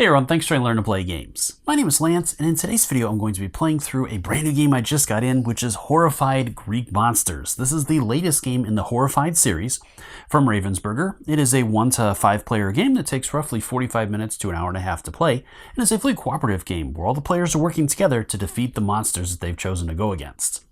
Hey everyone, thanks for learning to play games. My name is Lance, and in today's video I'm going to be playing through a brand new game I just got in, which is Horrified Greek Monsters. This is the latest game in the Horrified series from Ravensburger. It is a 1 to 5 player game that takes roughly 45 minutes to an hour and a half to play, and is a fully cooperative game where all the players are working together to defeat the monsters that they've chosen to go against.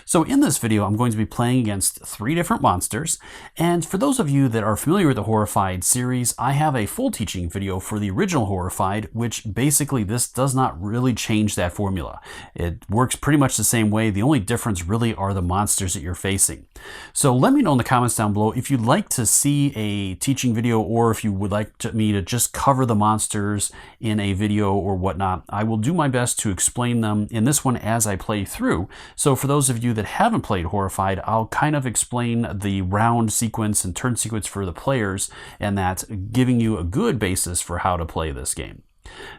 So in this video, I'm going to be playing against 3 different monsters, and for those of you that are familiar with the Horrified series, I have a full teaching video for the original Horrified, which basically this does not really change that formula. It works pretty much the same way. The only difference really are the monsters that you're facing. So let me know in the comments down below if you'd like to see a teaching video or if you would like me to just cover the monsters in a video or whatnot. I will do my best to explain them in this one as I play through. So for those of you that haven't played Horrified, I'll kind of explain the round sequence and turn sequence for the players, and that's giving you a good basis for how to play this game.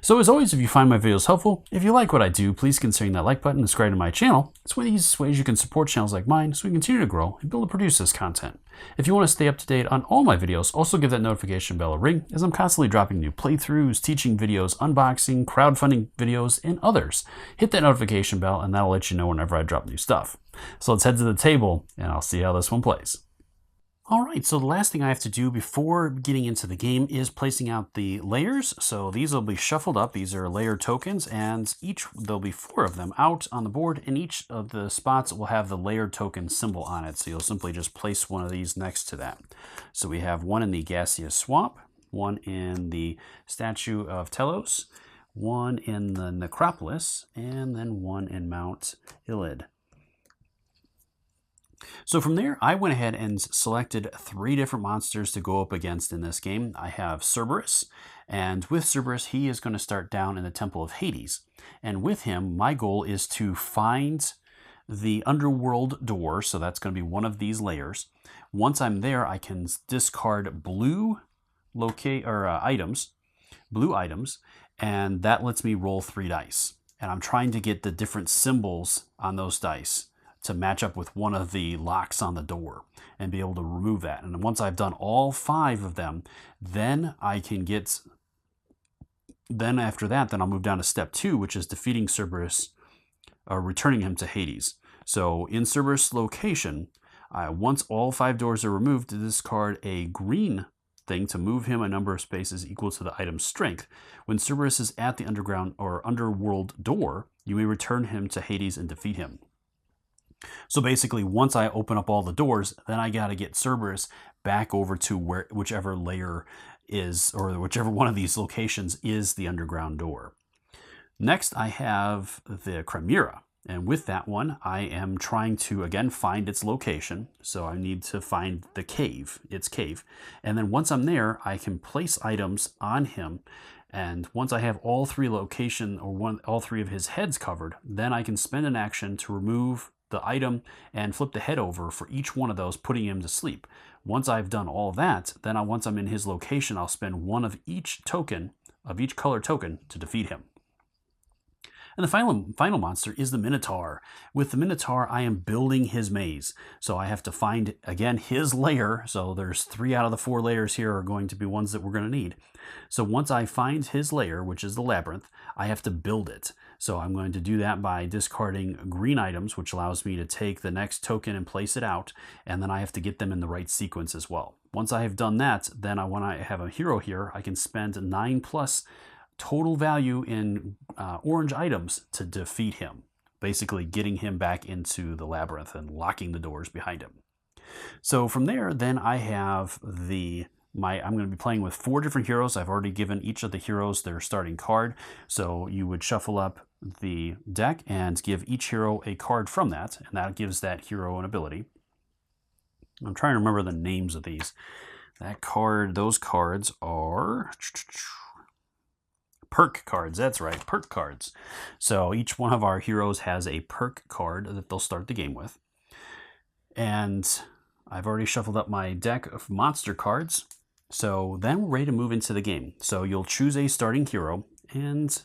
So as always, if you find my videos helpful, if you like what I do, please consider that like button and subscribe to my channel. It's one of the easiest ways you can support channels like mine so we continue to grow and build and produce this content. If you want to stay up to date on all my videos, also give that notification bell a ring, as I'm constantly dropping new playthroughs, teaching videos, unboxing, crowdfunding videos, and others. Hit that notification bell and that'll let you know whenever I drop new stuff. So let's head to the table and I'll see how this one plays. Alright, so the last thing I have to do before getting into the game is placing out the layers. So these will be shuffled up. These are layer tokens, and there'll be 4 of them out on the board, and each of the spots will have the layer token symbol on it. So you'll simply just place one of these next to that. So we have one in the gaseous swamp, one in the statue of Telos, one in the necropolis, and then one in Mount Ilid. So from there, I went ahead and selected 3 different monsters to go up against in this game. I have Cerberus, and with Cerberus, he is going to start down in the Temple of Hades. And with him, my goal is to find the underworld door, so that's going to be one of these layers. Once I'm there, I can discard blue items, and that lets me roll 3 dice. And I'm trying to get the different symbols on those dice to match up with one of the locks on the door and be able to remove that. And once I've done all 5 of them, then after that, then I'll move down to step 2, which is defeating Cerberus, or returning him to Hades. So in Cerberus' location, once all 5 doors are removed, to discard a green thing to move him a number of spaces equal to the item's strength. When Cerberus is at the underground or underworld door, you may return him to Hades and defeat him. So basically, once I open up all the doors, then I got to get Cerberus back over to whichever layer is, or whichever one of these locations is the underground door. Next, I have the chimera. And with that one, I am trying to, again, find its location. So I need to find the cave, its cave. And then once I'm there, I can place items on him. And once I have all 3 all 3 of his heads covered, then I can spend an action to remove the item and flip the head over for each one of those, putting him to sleep. Once I've done all that, then once I'm in his location, I'll spend 1 of each token, of each color token, to defeat him. And the final monster is the Minotaur. With the Minotaur, I am building his maze. So I have to find, again, his lair. So there's 3 out of the 4 layers here are going to be ones that we're going to need. So once I find his lair, which is the labyrinth, I have to build it. So I'm going to do that by discarding green items, which allows me to take the next token and place it out. And then I have to get them in the right sequence as well. Once I have done that, then when I have a hero here, I can spend 9+ total value in orange items to defeat him, basically getting him back into the labyrinth and locking the doors behind him. So from there, then I have I'm going to be playing with 4 different heroes. I've already given each of the heroes their starting card. So you would shuffle up the deck and give each hero a card from that, and that gives that hero an ability. I'm trying to remember the names of these. Those cards are perk cards. That's right, perk cards. So each one of our heroes has a perk card that they'll start the game with. And I've already shuffled up my deck of monster cards. So then we're ready to move into the game. So you'll choose a starting hero, and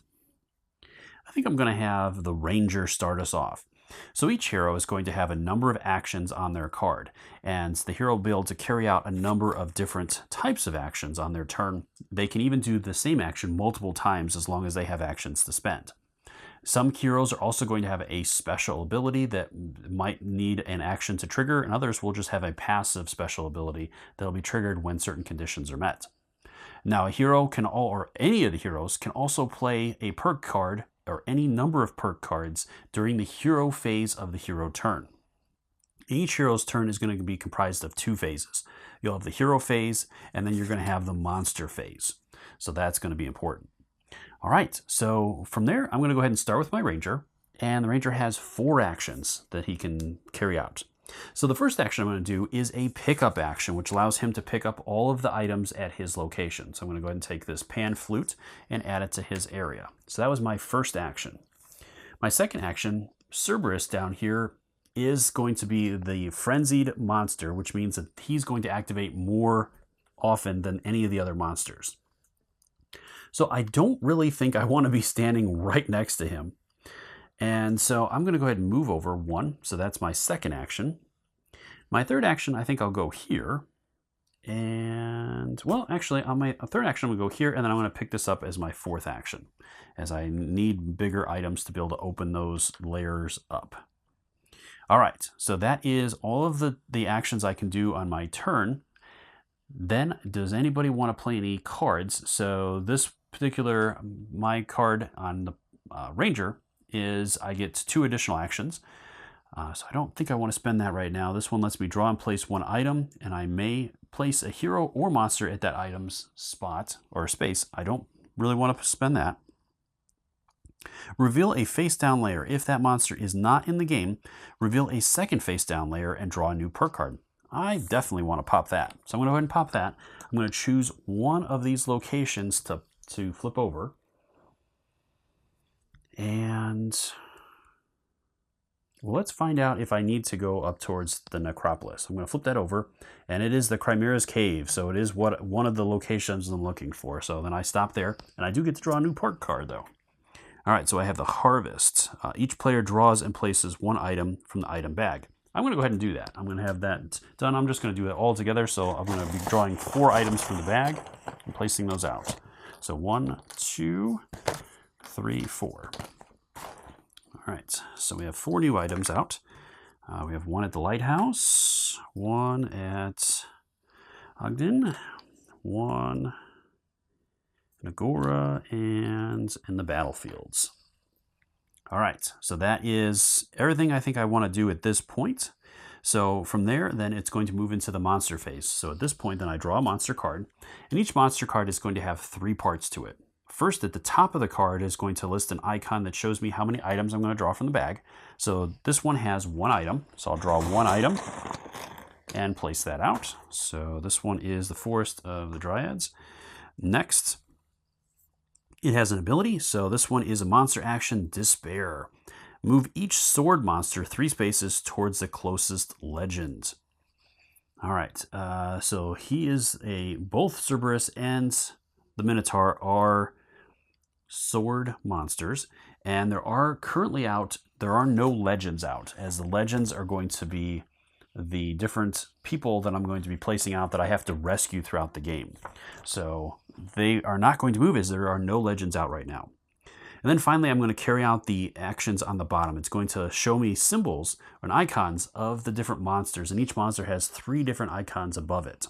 I think I'm going to have the Ranger start us off. So each hero is going to have a number of actions on their card, and the hero will be able to carry out a number of different types of actions on their turn. They can even do the same action multiple times as long as they have actions to spend. Some heroes are also going to have a special ability that might need an action to trigger, and others will just have a passive special ability that will be triggered when certain conditions are met. Now, a hero can or any of the heroes can also play a perk card or any number of perk cards during the hero phase of the hero turn. Each hero's turn is going to be comprised of two phases. You'll have the hero phase, and then you're going to have the monster phase. So that's going to be important. All right, so from there, I'm going to go ahead and start with my ranger, and the ranger has 4 actions that he can carry out. So the first action I'm going to do is a pickup action, which allows him to pick up all of the items at his location. So I'm going to go ahead and take this pan flute and add it to his area. So that was my first action. My second action, Cerberus down here, is going to be the frenzied monster, which means that he's going to activate more often than any of the other monsters. So I don't really think I want to be standing right next to him. And so I'm going to go ahead and move over 1. So that's my second action. My third action, I think I'll go here. And, well, actually, on my third action, I'm going to go here, and then I'm going to pick this up as my fourth action, as I need bigger items to be able to open those layers up. All right, so that is all of the actions I can do on my turn. Then, does anybody want to play any cards? So this particular, my card on the Ranger is I get 2 additional actions. So I don't think I want to spend that right now. This one lets me draw and place 1 item, and I may place a hero or monster at that item's spot or space. I don't really want to spend that. Reveal a face-down layer. If that monster is not in the game, reveal a second face-down layer and draw a new perk card. I definitely want to pop that. So I'm going to go ahead and pop that. I'm going to choose one of these locations to flip over. And well, let's find out if I need to go up towards the necropolis. I'm going to flip that over, and it is the Chimera's Cave. So it is one of the locations I'm looking for. So then I stop there, and I do get to draw a new perk card, though. All right, so I have the Harvest. Each player draws and places 1 item from the item bag. I'm going to go ahead and do that. I'm going to have that done. I'm just going to do it all together. So I'm going to be drawing 4 items from the bag and placing those out. So 1, 2, 3, 4. All right, so we have 4 new items out. We have 1 at the lighthouse, 1 at Ogden, 1 in Agora, and in the battlefields. All right, so that is everything I think I want to do at this point. So from there, then it's going to move into the monster phase. So at this point, then I draw a monster card, and each monster card is going to have 3 parts to it. First, at the top of the card is going to list an icon that shows me how many items I'm going to draw from the bag. So this one has 1 item. So I'll draw 1 item and place that out. So this one is the Forest of the Dryads. Next, it has an ability. So this one is a monster action, Despair. Move each sword monster 3 spaces towards the closest legend. All right, so he is both Cerberus and the Minotaur are sword monsters, and there are no legends out, as the legends are going to be the different people that I'm going to be placing out that I have to rescue throughout the game. So they are not going to move as there are no legends out right now. And then finally, I'm going to carry out the actions on the bottom. It's going to show me symbols and icons of the different monsters, and each monster has 3 different icons above it.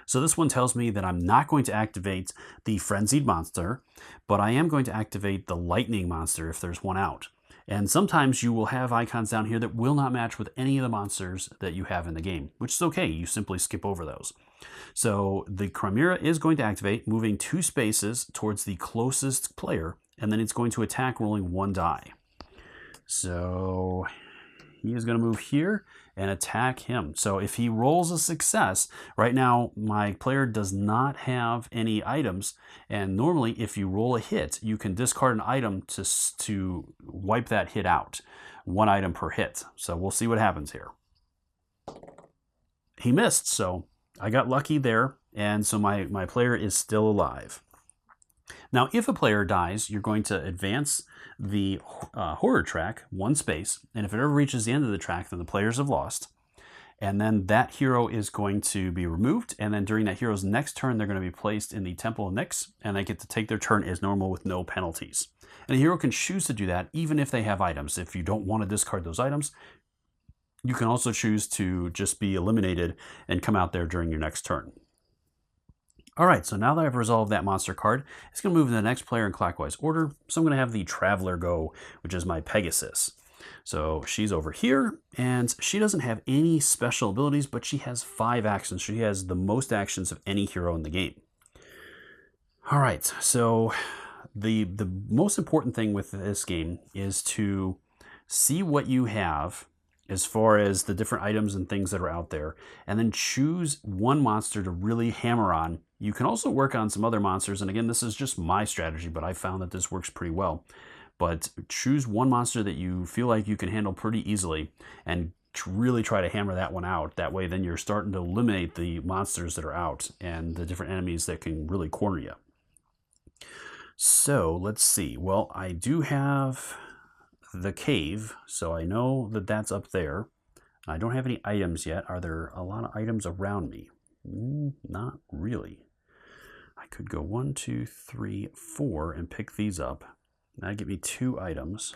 So this one tells me that I'm not going to activate the Frenzied Monster, but I am going to activate the Lightning Monster if there's one out. And sometimes you will have icons down here that will not match with any of the monsters that you have in the game, which is okay. You simply skip over those. So the Chimera is going to activate, moving 2 spaces towards the closest player, and then it's going to attack rolling 1 die. So he is going to move here and attack him. So if he rolls a success, right now my player does not have any items, and normally if you roll a hit, you can discard an item to wipe that hit out. 1 item per hit. So we'll see what happens here. He missed, so I got lucky there, and so my player is still alive. Now, if a player dies, you're going to advance the horror track 1 space, and if it ever reaches the end of the track, then the players have lost. And then that hero is going to be removed, and then during that hero's next turn, they're going to be placed in the Temple of Nyx, and they get to take their turn as normal with no penalties. And a hero can choose to do that even if they have items. If you don't want to discard those items, you can also choose to just be eliminated and come out there during your next turn. All right, so now that I've resolved that monster card, it's going to move to the next player in clockwise order. So I'm going to have the Traveler go, which is my Pegasus. So she's over here, and she doesn't have any special abilities, but she has 5 actions. She has the most actions of any hero in the game. All right, so the most important thing with this game is to see what you have as far as the different items and things that are out there, and then choose one monster to really hammer on. You can also work on some other monsters, and again, this is just my strategy, but I found that this works pretty well. But choose one monster that you feel like you can handle pretty easily, and really try to hammer that one out. That way, then you're starting to eliminate the monsters that are out and the different enemies that can really corner you. So let's see. Well, I do have the cave, so I know that that's up there. I don't have any items yet. Are there a lot of items around me? Not really. I could go 1, 2, 3, 4 and pick these up. That'd give me 2 items.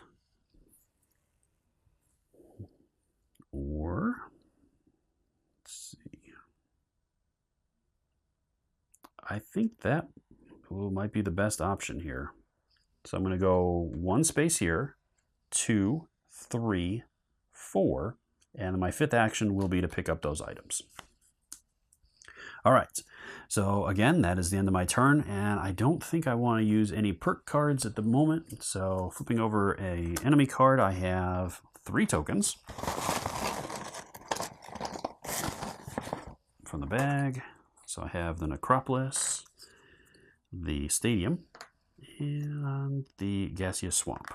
Or, let's see. I think that might be the best option here. So I'm going to go 1 space here, 2, 3, 4, and my 5th action will be to pick up those items. All right, so again, that is the end of my turn, and I don't think I want to use any perk cards at the moment. So flipping over an enemy card, I have 3 tokens from the bag. So I have the Necropolis, the Stadium, and the Gaseous Swamp.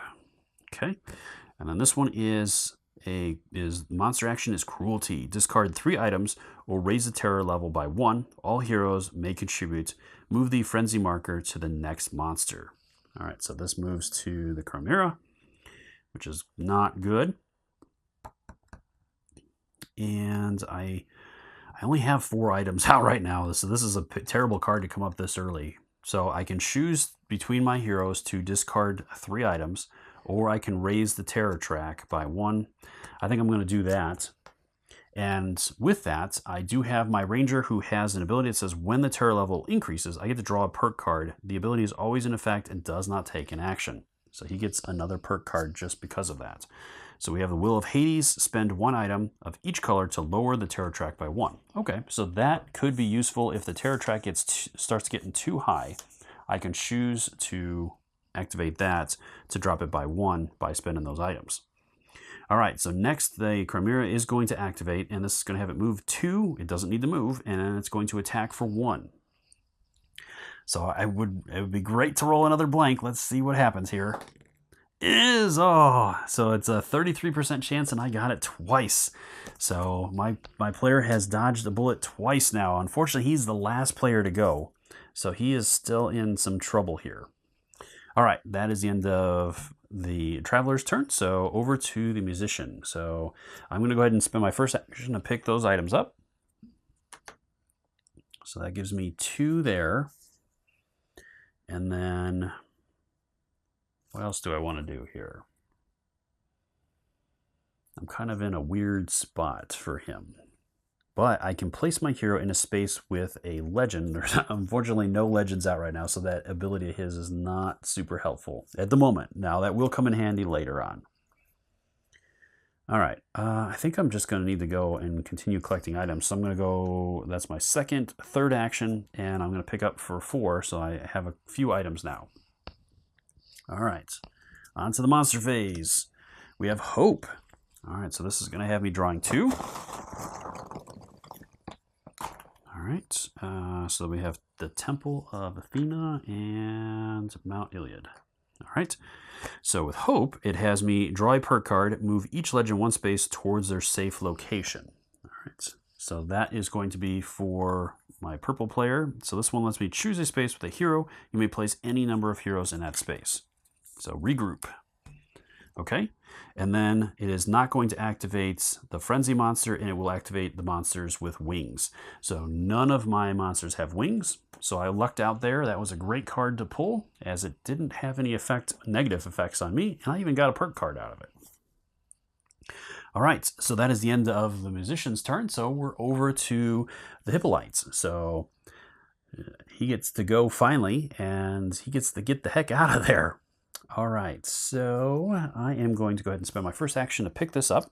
Okay, and then this one is monster action is Cruelty. Discard 3 items or raise the terror level by 1. All heroes may contribute. Move the frenzy marker to the next monster. All right, so this moves to the Chimera, which is not good. And I only have 4 items out right now, so this is a terrible card to come up this early. So I can choose between my heroes to discard 3 items, or I can raise the terror track by 1. I think I'm going to do that. And with that, I do have my ranger who has an ability that says when the terror level increases, I get to draw a perk card. The ability is always in effect and does not take an action. So he gets another perk card just because of that. So we have the Will of Hades, spend 1 item of each color to lower the terror track by 1. Okay, so that could be useful if the terror track starts getting too high. I can choose to activate that to drop it by 1 by spending those items. All right, so next the Chimera is going to activate, and this is going to have it move 2. It doesn't need to move, and then it's going to attack for 1. So it would be great to roll another blank. Let's see what happens here. So it's a 33% chance, and I got it twice. So my player has dodged a bullet twice now. Unfortunately, he's the last player to go, so he is still in some trouble here. All right, that is the end of the Traveler's turn, so over to the Musician. So I'm going to go ahead and spend my first action to pick those items up. So that gives me 2 there. And then, what else do I want to do here? I'm kind of in a weird spot for him. But I can place my hero in a space with a legend. There's unfortunately no legends out right now, so that ability of his is not super helpful at the moment. Now, that will come in handy later on. All right, I think I'm just going to need to go and continue collecting items. So I'm going to go, that's my second, 3rd action, and I'm going to pick up for 4, so I have a few items now. All right, on to the monster phase. We have Hope. All right, so this is going to have me drawing 2. All right, so we have the Temple of Athena and Mount Iliad. All right, so with Hope, it has me draw a perk card, move each legend 1 space towards their safe location. All right, so that is going to be for my purple player. So this one lets me choose a space with a hero. You may place any number of heroes in that space. So regroup. Okay, and then it is not going to activate the frenzy monster, and it will activate the monsters with wings. So none of my monsters have wings, so I lucked out there. That was a great card to pull, as it didn't have any negative effects on me, and I even got a perk card out of it. All right, so that is the end of the musician's turn, so we're over to the hippolytes. So he gets to go finally, and he gets to get the heck out of there. All right, so I am going to go ahead and spend my first action to pick this up.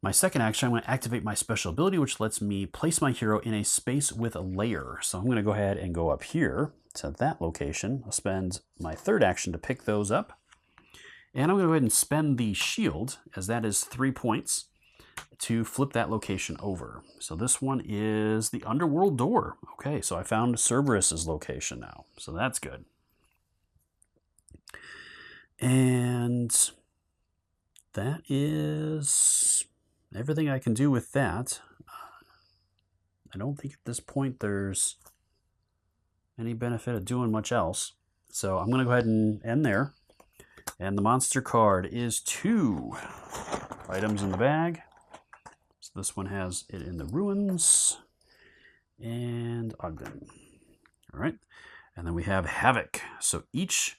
My second action, I'm going to activate my special ability, which lets me place my hero in a space with a layer. So I'm going to go ahead and go up here to that location. I'll spend my third action to pick those up. And I'm going to go ahead and spend the shield, as that is 3 points, to flip that location over. So this one is the underworld door. Okay, so I found Cerberus's location now, so that's good. And that is everything I can do with that. I don't think at this point there's any benefit of doing much else. So I'm going to go ahead and end there. And the monster card is 2 items in the bag. So this one has it in the ruins and Ogden. All right. And then we have Havoc. So each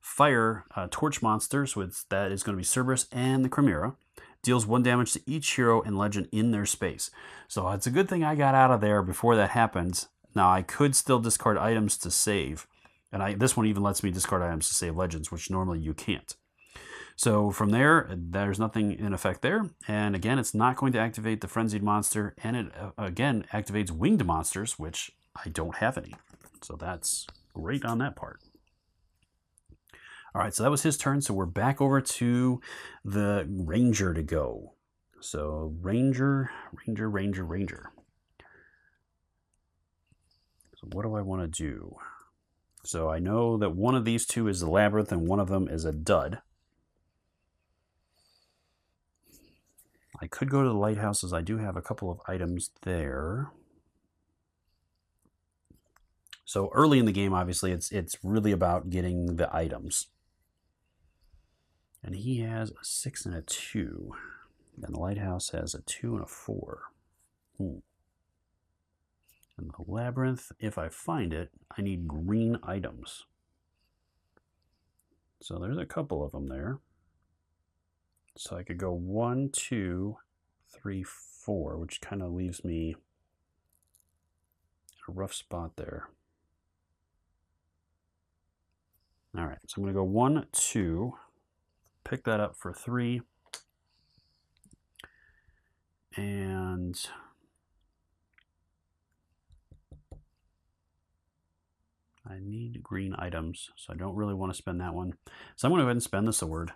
fire torch monsters, that is going to be Cerberus and the Chimera, deals 1 damage to each hero and legend in their space. So it's a good thing I got out of there before that happened. Now I could still discard items to save, and this one even lets me discard items to save legends, which normally you can't. So from there, there's nothing in effect there, and again, it's not going to activate the frenzied monster, and it again activates winged monsters, which I don't have any. So that's great on that part. All right, so that was his turn. So we're back over to the ranger to go. So ranger. So what do I want to do? So I know that one of these two is the labyrinth and one of them is a dud. I could go to the lighthouses. I do have a couple of items there. So early in the game, obviously, it's really about getting the items. And he has a 6 and a 2. And the lighthouse has a 2 and a 4. And the labyrinth, if I find it, I need green items. So there's a couple of them there. So I could go 1, 2, 3, 4, which kind of leaves me in a rough spot there. All right, so I'm going to go 1, 2, pick that up for 3, and I need green items, so I don't really want to spend that one. So I'm going to go ahead and spend the sword,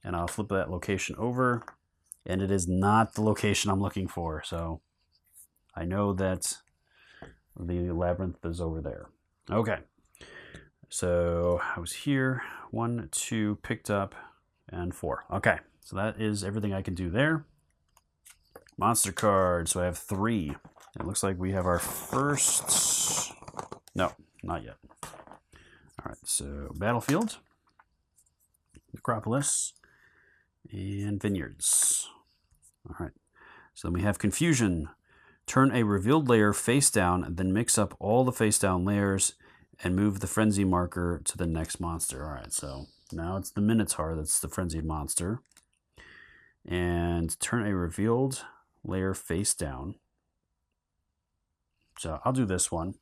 and I'll flip that location over, and it is not the location I'm looking for, so I know that the labyrinth is over there. Okay. So I was here, 1, 2, picked up, and 4. Okay, so that is everything I can do there. Monster card, so I have 3. It looks like we have our first, no, not yet. All right, so Battlefield, Necropolis, and Vineyards. All right, so then we have Confusion. Turn a revealed layer face down, then mix up all the face down layers and move the frenzy marker to the next monster. All right, so now it's the Minotaur that's the frenzied monster. And turn a revealed layer face down. So I'll do this one.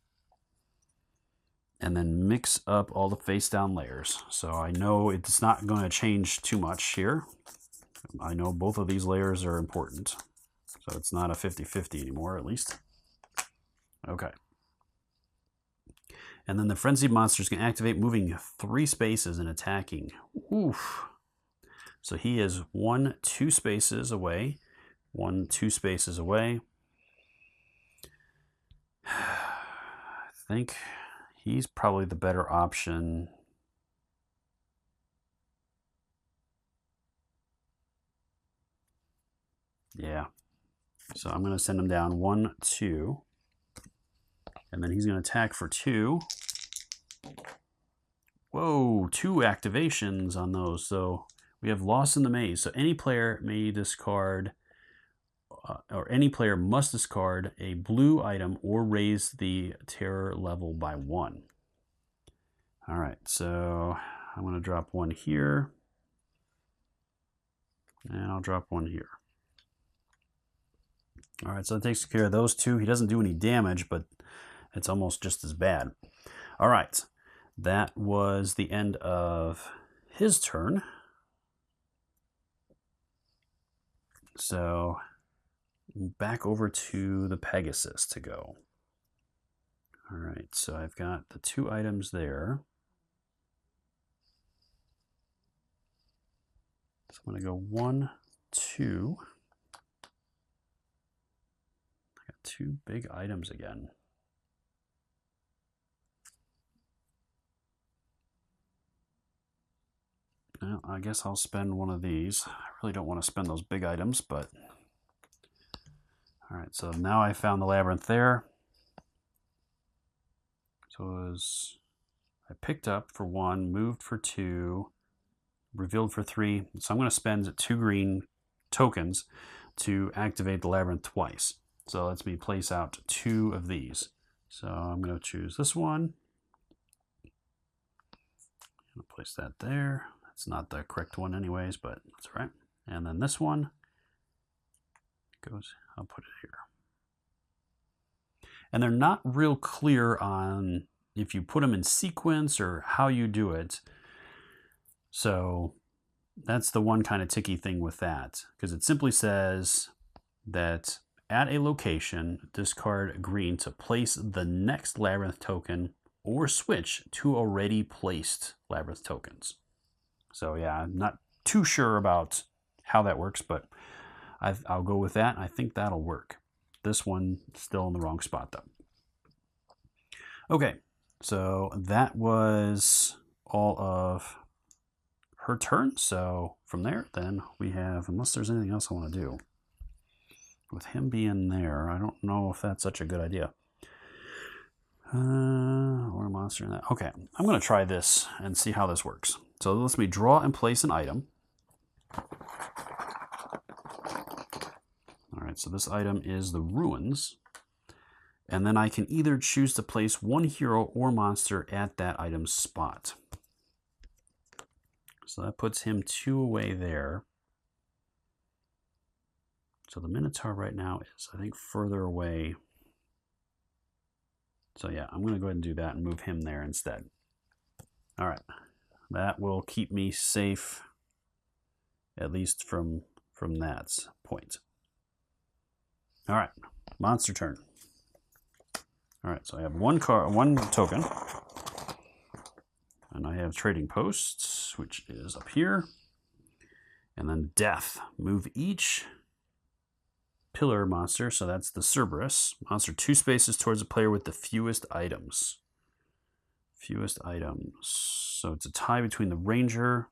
And then mix up all the face down layers. So I know it's not going to change too much here. I know both of these layers are important. So it's not a 50-50 anymore, at least. Okay. And then the frenzied monsters can activate moving 3 spaces and attacking. Oof. So he is 1, 2 spaces away. 1, 2 spaces away. I think he's probably the better option. Yeah. So I'm going to send him down 1, 2. And then he's going to attack for 2. Whoa, 2 activations on those. So we have Lost in the Maze. So any player may discard, or any player must discard a blue item or raise the terror level by 1. All right, so I'm going to drop 1 here. And I'll drop 1 here. All right, so that takes care of those 2. He doesn't do any damage, but it's almost just as bad. All right, that was the end of his turn. So back over to the Pegasus to go. All right, so I've got the 2 items there. So I'm going to go 1, 2. I got 2 big items again. Well, I guess I'll spend one of these. I really don't want to spend those big items, but... All right, so now I found the labyrinth there. So I picked up for 1, moved for 2, revealed for 3. So I'm going to spend 2 green tokens to activate the labyrinth twice. So lets me place out 2 of these. So I'm going to choose this one. I'm going to place that there. That's not the correct one anyways, but that's all right. And then this one goes, I'll put it here. And they're not real clear on if you put them in sequence or how you do it. So that's the one kind of ticky thing with that, because it simply says that at a location, discard green to place the next labyrinth token or switch to already placed labyrinth tokens. So yeah, I'm not too sure about how that works, but I'll go with that. I think that'll work. This one still in the wrong spot though. Okay, so that was all of her turn. So from there, then we have, unless there's anything else I want to do. With him being there, I don't know if that's such a good idea. Or a monster in that. Okay, I'm going to try this and see how this works. So it lets me draw and place an item. All right, so this item is the ruins. And then I can either choose to place 1 hero or monster at that item's spot. So that puts him 2 away there. So the Minotaur right now is, I think, further away. So yeah, I'm going to go ahead and do that and move him there instead. All right, that will keep me safe, at least from that point. All right, monster turn. All right, so I have 1 token, and I have trading posts, which is up here, and then death. Move each pillar monster, so that's the Cerberus monster, 2 spaces towards the player with the fewest items. Fewest items. So it's a tie between the Ranger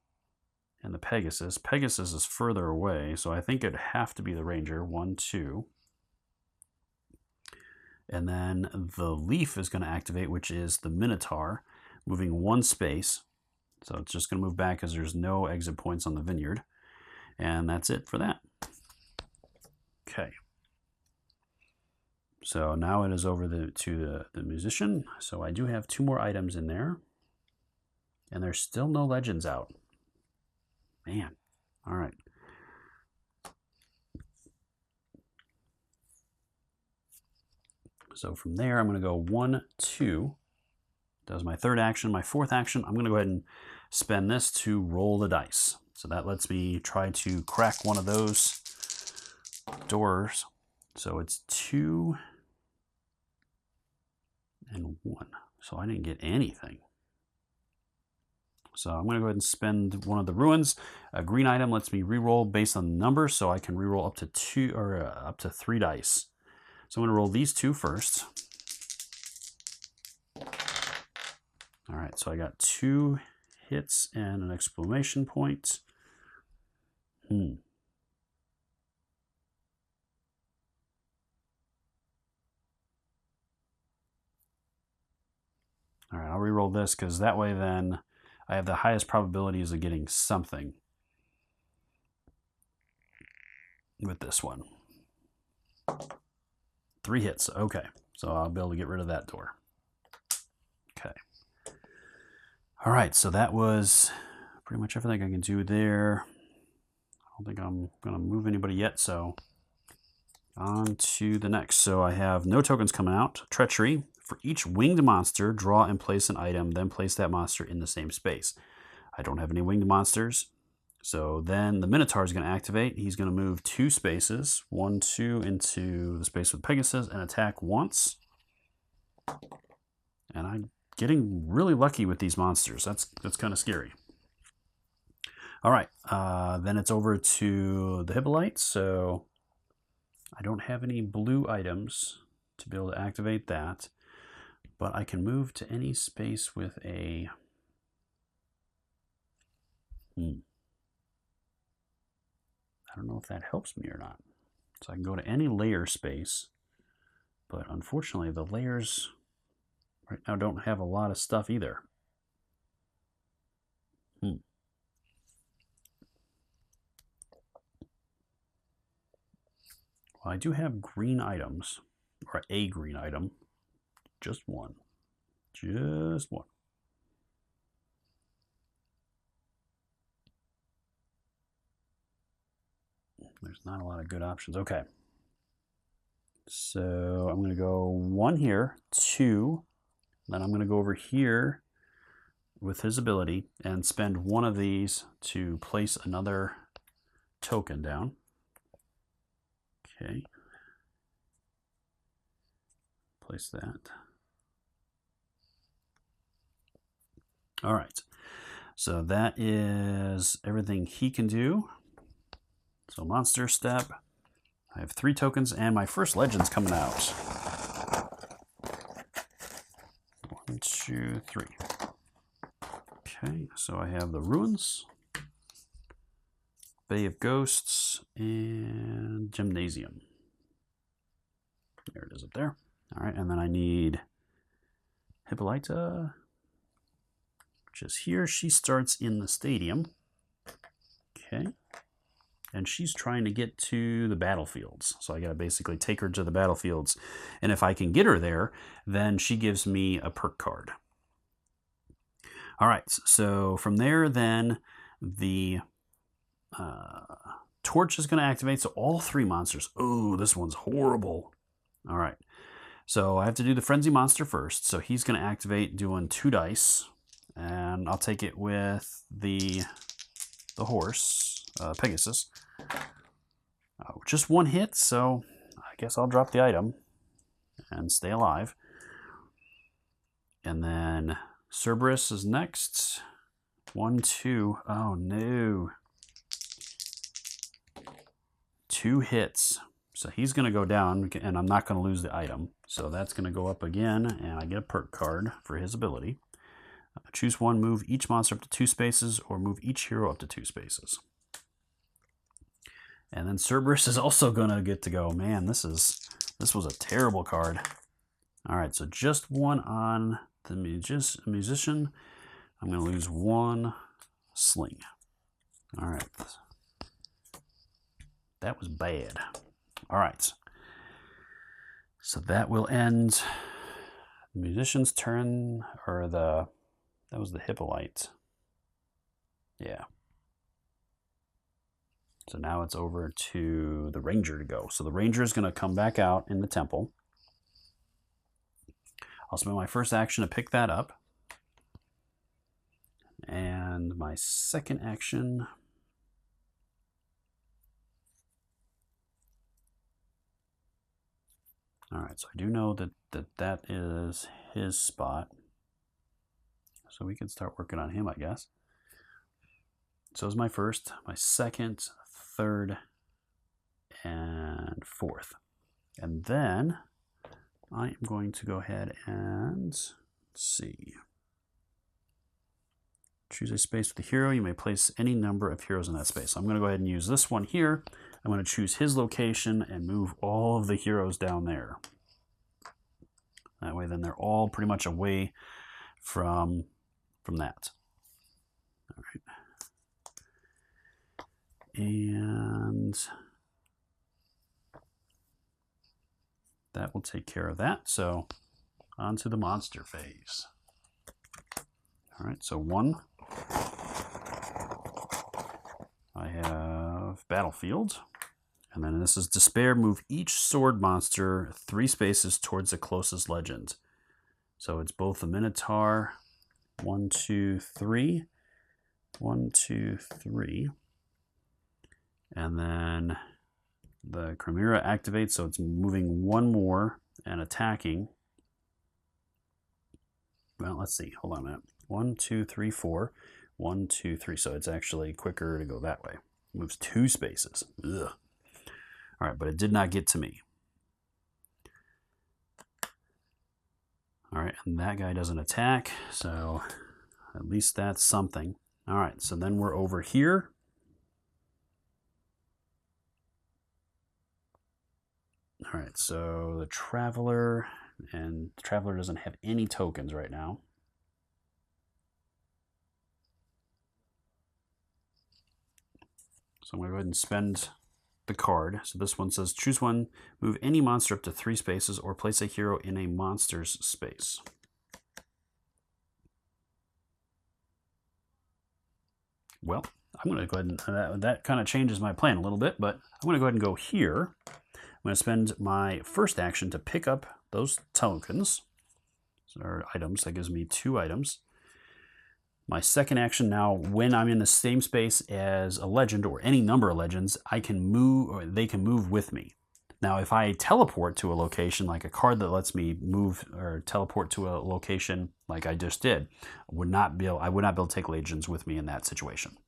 and the Pegasus. Pegasus is further away, so I think it'd have to be the Ranger. 1, 2. And then the Leaf is going to activate, which is the Minotaur, moving 1 space. So it's just going to move back because there's no exit points on the vineyard. And that's it for that. Okay. So now it is over to the musician. So I do have 2 more items in there. And there's still no legends out. Man. All right. So from there, I'm going to go 1, 2. That was my 3rd action. My 4th action, I'm going to go ahead and spend this to roll the dice. So that lets me try to crack one of those doors. So it's 2 and 1. So I didn't get anything. So I'm going to go ahead and spend one of the ruins. A green item lets me reroll based on the number, so I can reroll up to 2 or up to 3 dice. So I'm going to roll these 2 first. All right, so I got 2 hits and an exclamation point. All right, I'll re-roll this because that way then I have the highest probabilities of getting something with this one. 3 hits. Okay, so I'll be able to get rid of that door. Okay. All right, so that was pretty much everything I can do there. I don't think I'm going to move anybody yet, so on to the next. So I have no tokens coming out. Treachery. For each winged monster, draw and place an item, then place that monster in the same space. I don't have any winged monsters. So then the Minotaur is going to activate. He's going to move 2 spaces, 1, 2, into the space with Pegasus and attack once. And I'm getting really lucky with these monsters. That's kind of scary. All right, then it's over to the hippolyte. So I don't have any blue items to be able to activate that, but I can move to any space with a... I don't know if that helps me or not. So I can go to any layer space, but unfortunately the layers right now don't have a lot of stuff either. Well, I do have green items, or a green item, just one. Just one. There's not a lot of good options. Okay. So I'm going to go 1 here, 2. Then I'm going to go over here with his ability and spend 1 of these to place another token down. Okay. Place that. All right. So that is everything he can do. So monster step. I have 3 tokens and my first legend's coming out. 1, 2, 3. Okay, so I have the ruins, Bay of Ghosts, and Gymnasium. There it is up there. All right, and then I need Hippolyta, which is here. She starts in the stadium. Okay. And she's trying to get to the battlefields. So I got to basically take her to the battlefields. And if I can get her there, then she gives me a perk card. All right, so from there, then the torch is going to activate. So all 3 monsters. Oh, this one's horrible. All right, so I have to do the frenzy monster first. So he's going to activate doing 2 dice. And I'll take it with the horse, Pegasus. Just 1 hit, so I guess I'll drop the item and stay alive. And then Cerberus is next. 1, 2. Oh no. 2 hits. So he's going to go down, and I'm not going to lose the item. So that's going to go up again, and I get a perk card for his ability. Choose 1, move each monster up to 2 spaces, or move each hero up to 2 spaces. And then Cerberus is also going to get to go. Man, this was a terrible card. All right, so just 1 on the musician. I'm going to lose 1 sling. All right. That was bad. All right. So that will end the musician's turn, or that was the hippolyte. Yeah. So now it's over to the ranger to go. So the ranger is going to come back out in the temple. I'll spend my first action to pick that up. And my second action... All right, so I do know that is his spot. So we can start working on him, I guess. So is my first, my second, third, and fourth. And then I am going to go ahead and, let's see. Choose a space with a hero. You may place any number of heroes in that space. So I'm going to go ahead and use this one here. I'm going to choose his location and move all of the heroes down there. That way then they're all pretty much away from that. All right. And that will take care of that. So on to the monster phase. All right, so 1. I have Battlefield. And then this is Despair. Move each sword monster 3 spaces towards the closest legend. So it's both the Minotaur. 1, 2, 3. 1, 2, 3. And then the chimera activates, so it's moving 1 more and attacking. Well, let's see. Hold on a minute. 1, 2, 3, 4. 1, 2, 3. So it's actually quicker to go that way. It moves 2 spaces. Ugh. All right, but it did not get to me. All right, and that guy doesn't attack, so at least that's something. All right, so then we're over here. All right, so the Traveler, and the Traveler doesn't have any tokens right now. So I'm going to go ahead and spend the card. So this one says, choose one, move any monster up to 3 spaces, or place a hero in a monster's space. Well, I'm going to go ahead and, that kind of changes my plan a little bit, but I'm going to go ahead and go here. I'm going to spend my first action to pick up those tokens, or items. That gives me 2 items. My second action now, when I'm in the same space as a legend or any number of legends, I can move, or they can move with me. Now, if I teleport to a location, like a card that lets me move or teleport to a location like I just did, I would not be able to take legends with me in that situation.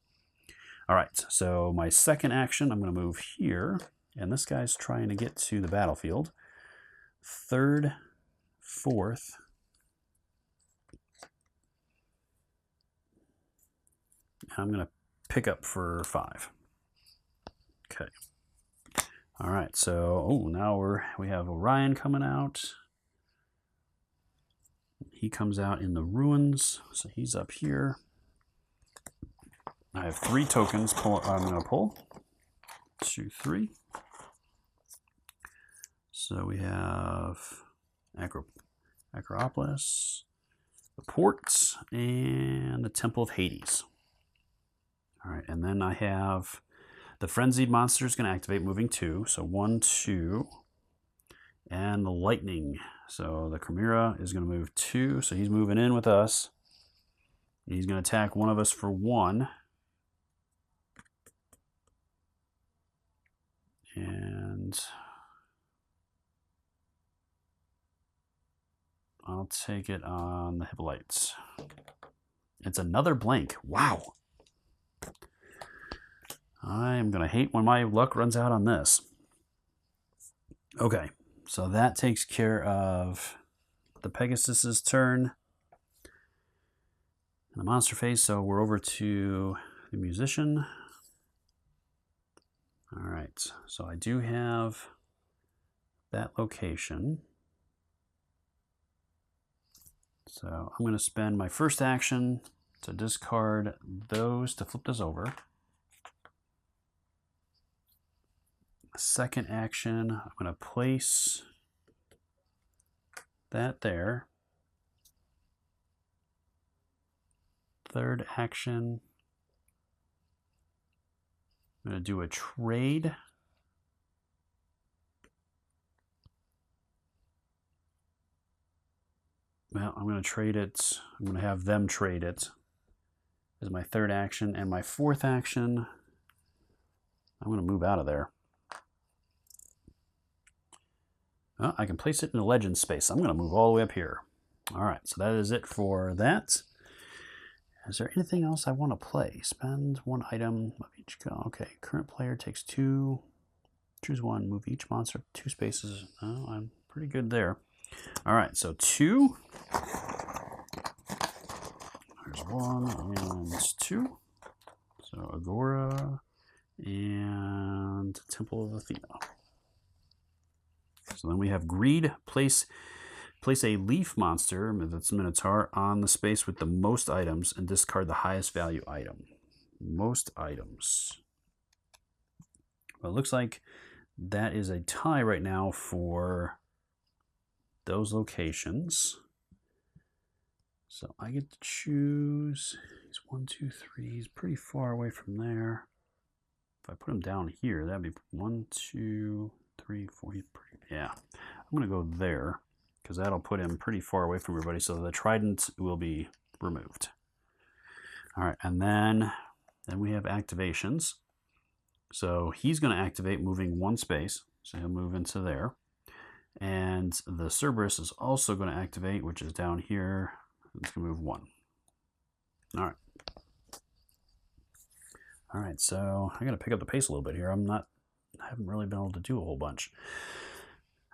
All right, so my second action, I'm going to move here, and this guy's trying to get to the battlefield. 3rd, 4th. I'm going to pick up for 5. Okay. All right, so now we have Orion coming out. He comes out in the ruins, so he's up here. I have 3 tokens. I'm going to pull 2, 3. So we have Acropolis, the port, and the Temple of Hades. All right, and then I have the Frenzied Monster is going to activate, moving 2. So 1, 2, and the Lightning. So the Chimera is going to move 2, so he's moving in with us. He's going to attack one of us for 1. And I'll take it on the Hippolytes. It's another blank. Wow. I'm going to hate when my luck runs out on this. Okay, so that takes care of the Pegasus's turn. And the monster phase, so we're over to the Musician. All right, so I do have that location. So I'm going to spend my first action to discard those to flip those over. Second action, I'm going to place that there. Third action, I'm going to do a trade. Well, I'm going to trade it. I'm going to have them trade it as my third action. And my fourth action, I'm going to move out of there. Well, I can place it in the legend space. I'm going to move all the way up here. All right, so that is it for that. Is there anything else I want to play? Spend 1 item of each go. Okay, current player takes 2. Choose 1. Move each monster 2 spaces. Oh, I'm pretty good there. All right, so 2. There's 1 and 2. So Agora and Temple of Athena. So then we have Greed. Place place a leaf monster, that's minotaur, on the space with the most items and discard the highest value item. Most items. Well, it looks like that is a tie right now for those locations. So I get to choose. He's 1, 2, 3. He's pretty far away from there. If I put him down here, that'd be 1, 2, 3, 4. Yeah, I'm gonna go there because that'll put him pretty far away from everybody. So the trident will be removed. All right, and then we have activations. So he's going to activate moving 1 space. So he'll move into there. And the Cerberus is also going to activate, which is down here. It's going to move 1. All right. All right, so I got to pick up the pace a little bit here. I haven't really been able to do a whole bunch.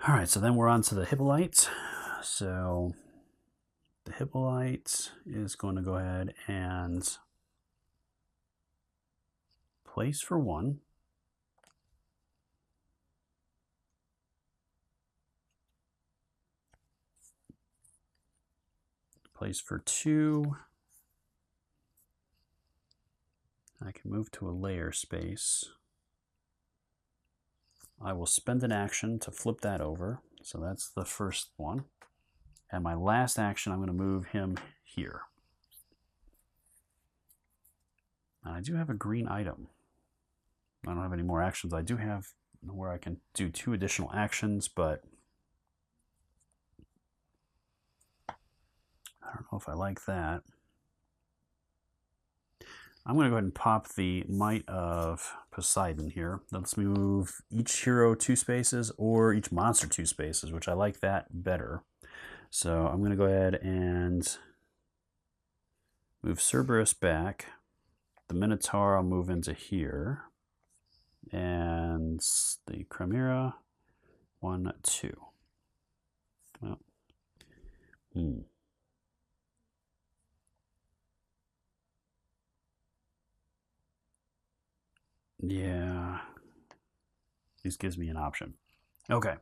All right, so then we're on to the hippolyte. So the hippolyte is going to go ahead and place for 1. Place for 2. I can move to a layer space. I will spend an action to flip that over. So that's the first one. And my last action, I'm going to move him here. And I do have a green item. I don't have any more actions. I do have where I can do 2 additional actions, but I don't know if I like that. I'm going to go ahead and pop the Might of Poseidon here. That lets me move each hero 2 spaces or each monster 2 spaces, which I like that better. So I'm going to go ahead and move Cerberus back. The Minotaur I'll move into here. And the Chimera, 1, 2. Well, Yeah, this gives me an option. Okay.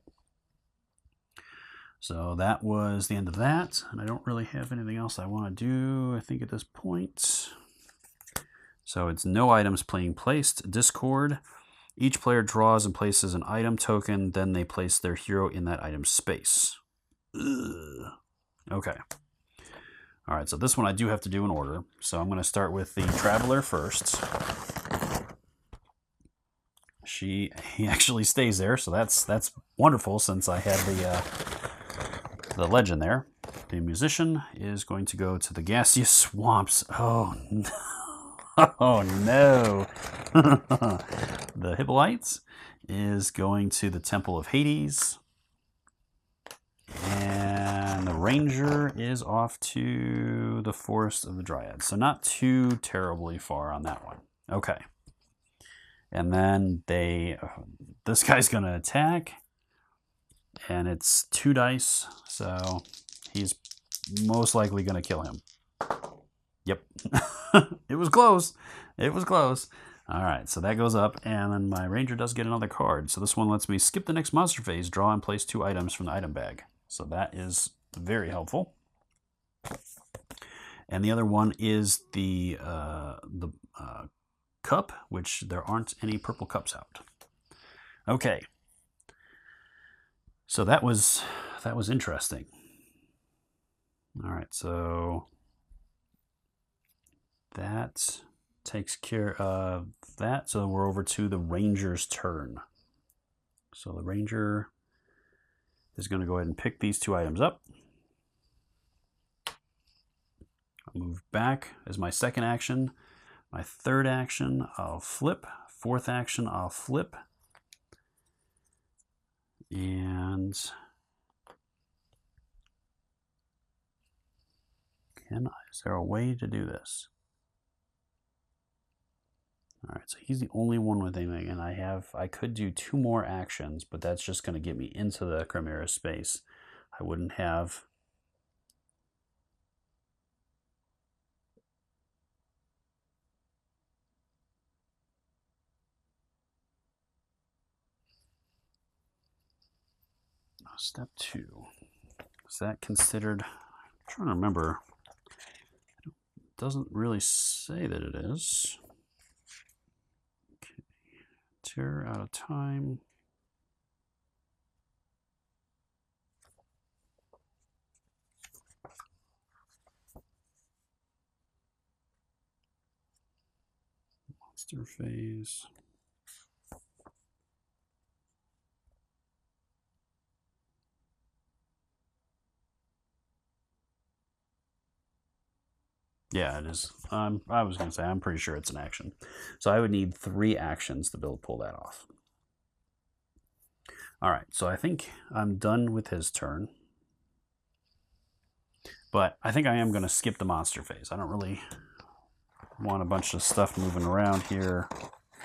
So that was the end of that, and I don't really have anything else I want to do, I think, at this point. So it's no items being placed. Discord. Each player draws and places an item token, then they place their hero in that item space. Ugh. Okay. All right, so this one I do have to do in order. So I'm going to start with the Traveler first. He actually stays there, so that's wonderful since I had the legend there. The Musician is going to go to the Gaseous Swamps. Oh no! Oh no! The Hippolyte is going to the Temple of Hades, and the Ranger is off to the Forest of the Dryads. So not too terribly far on that one. Okay. And then this guy's going to attack, and it's 2 dice, so he's most likely going to kill him. Yep. It was close. It was close. All right, so that goes up, and then my Ranger does get another card. So this one lets me skip the next monster phase, draw and place 2 items from the item bag. So that is very helpful. And the other one is the cup, which there aren't any purple cups out. Okay. So that was interesting. All right, so that takes care of that. So we're over to the Ranger's turn. So the Ranger is going to go ahead and pick these 2 items up. I'll move back as my second action. My third action, I'll flip. Fourth action, I'll flip. And is there a way to do this? All right, so he's the only one with anything, and I could do 2 more actions, but that's just going to get me into the Chimera space. I wouldn't have. Step 2. Is that considered? I'm trying to remember. It doesn't really say that it is. Okay. Terror out of time. Monster phase. Yeah, it is. I was going to say, I'm pretty sure it's an action. So I would need 3 actions to be able to pull that off. All right, so I think I'm done with his turn. But I think I am going to skip the monster phase. I don't really want a bunch of stuff moving around here.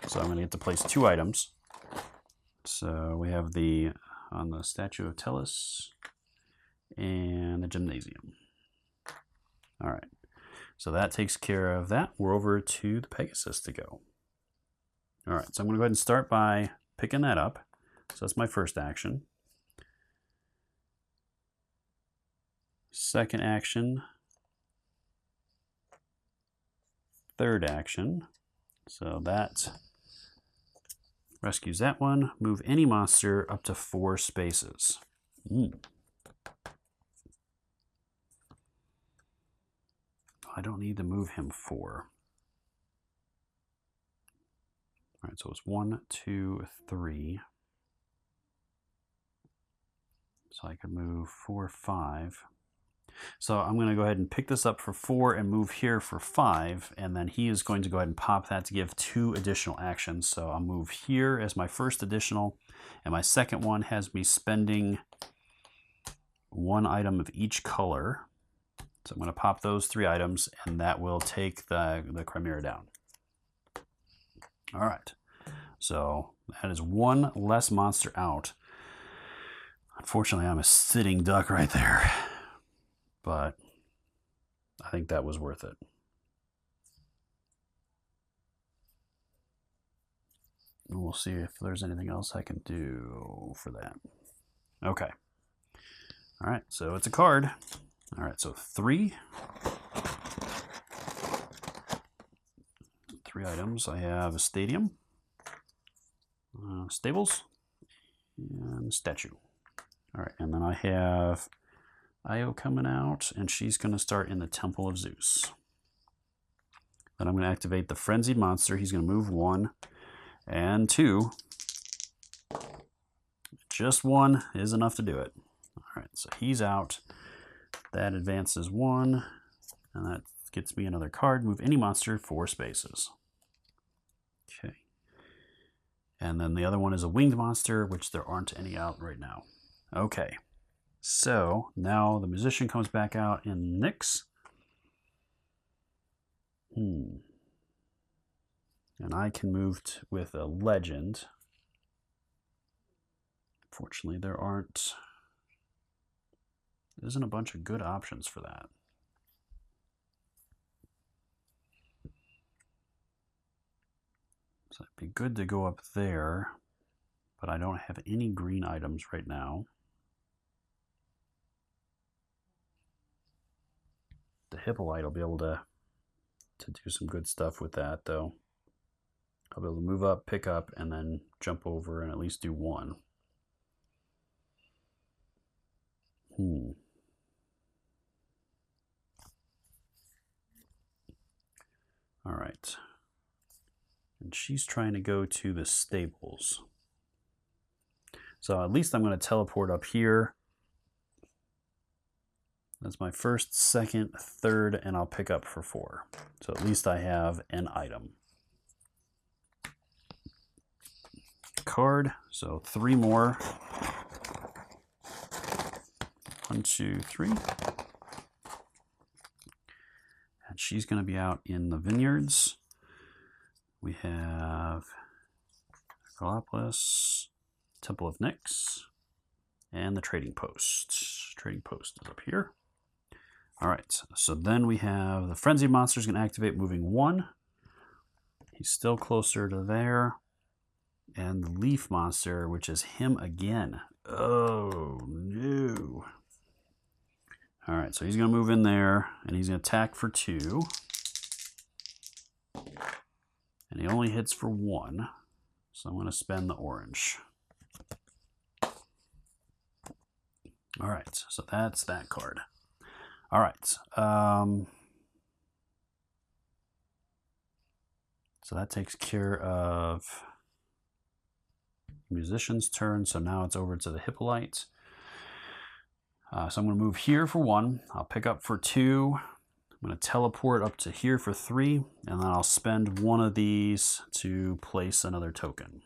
So I'm going to get to place 2 items. So we have on the statue of Tellus and the gymnasium. All right. So that takes care of that. We're over to the Pegasus to go. All right, so I'm going to go ahead and start by picking that up. So that's my first action. Second action. Third action. So that rescues that one. Move any monster up to 4 spaces. I don't need to move him 4. All right, so it's 1, 2, 3. So I could move 4, 5. So I'm going to go ahead and pick this up for 4 and move here for 5. And then he is going to go ahead and pop that to give 2 additional actions. So I'll move here as my first additional. And my second one has me spending 1 item of each color. So I'm going to pop those 3 items, and that will take the chimera down. All right. So that is 1 less monster out. Unfortunately, I'm a sitting duck right there. But I think that was worth it. And we'll see if there's anything else I can do for that. Okay. All right, so it's a card. All right, so 3 items. I have a stadium, stables, and statue. All right, and then I have Io coming out, and she's going to start in the Temple of Zeus. Then I'm going to activate the Frenzied Monster. He's going to move 1 and 2. Just 1 is enough to do it. All right, so he's out. That advances 1, and that gets me another card. Move any monster 4 spaces. Okay. And then the other one is a winged monster, which there aren't any out right now. Okay. So now the musician comes back out in Nyx. And I can move with a legend. Fortunately, there isn't a bunch of good options for that. So it'd be good to go up there, but I don't have any green items right now. The hippolyta will be able to do some good stuff with that, though. I'll be able to move up, pick up, and then jump over and at least do 1. All right. And she's trying to go to the stables. So at least I'm going to teleport up here. That's my first, second, third, and I'll pick up for 4. So at least I have an item. Card, so 3 more. 1, 2, 3. And she's going to be out in the vineyards. We have Galapagos, Temple of Nyx, and the Trading Post. Trading Post is up here. All right, so then we have the Frenzied Monster is going to activate, moving 1. He's still closer to there. And the Leaf Monster, which is him again. Oh, no. right, so he's going to move in there, and he's going to attack for 2. And he only hits for 1, so I'm going to spend the orange. All right, so that's that card. All right. So that takes care of musician's turn. So now it's over to the hippolyte. So I'm going to move here for 1. I'll pick up for 2. I'm going to teleport up to here for 3. And then I'll spend 1 of these to place another token.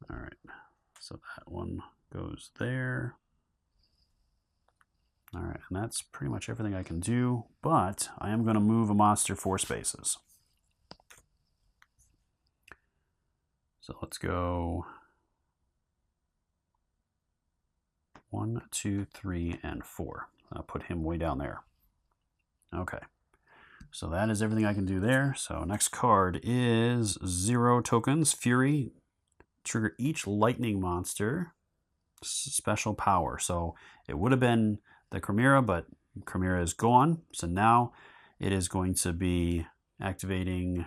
All right. So that one goes there. All right, and that's pretty much everything I can do, but I am going to move a monster 4 spaces. So let's go 1, 2, 3, and 4. I'll put him way down there. Okay, so that is everything I can do there. So next card is 0 tokens, Fury. Trigger each lightning monster special power. So it would have been the chimera, but chimera is gone. So now it is going to be activating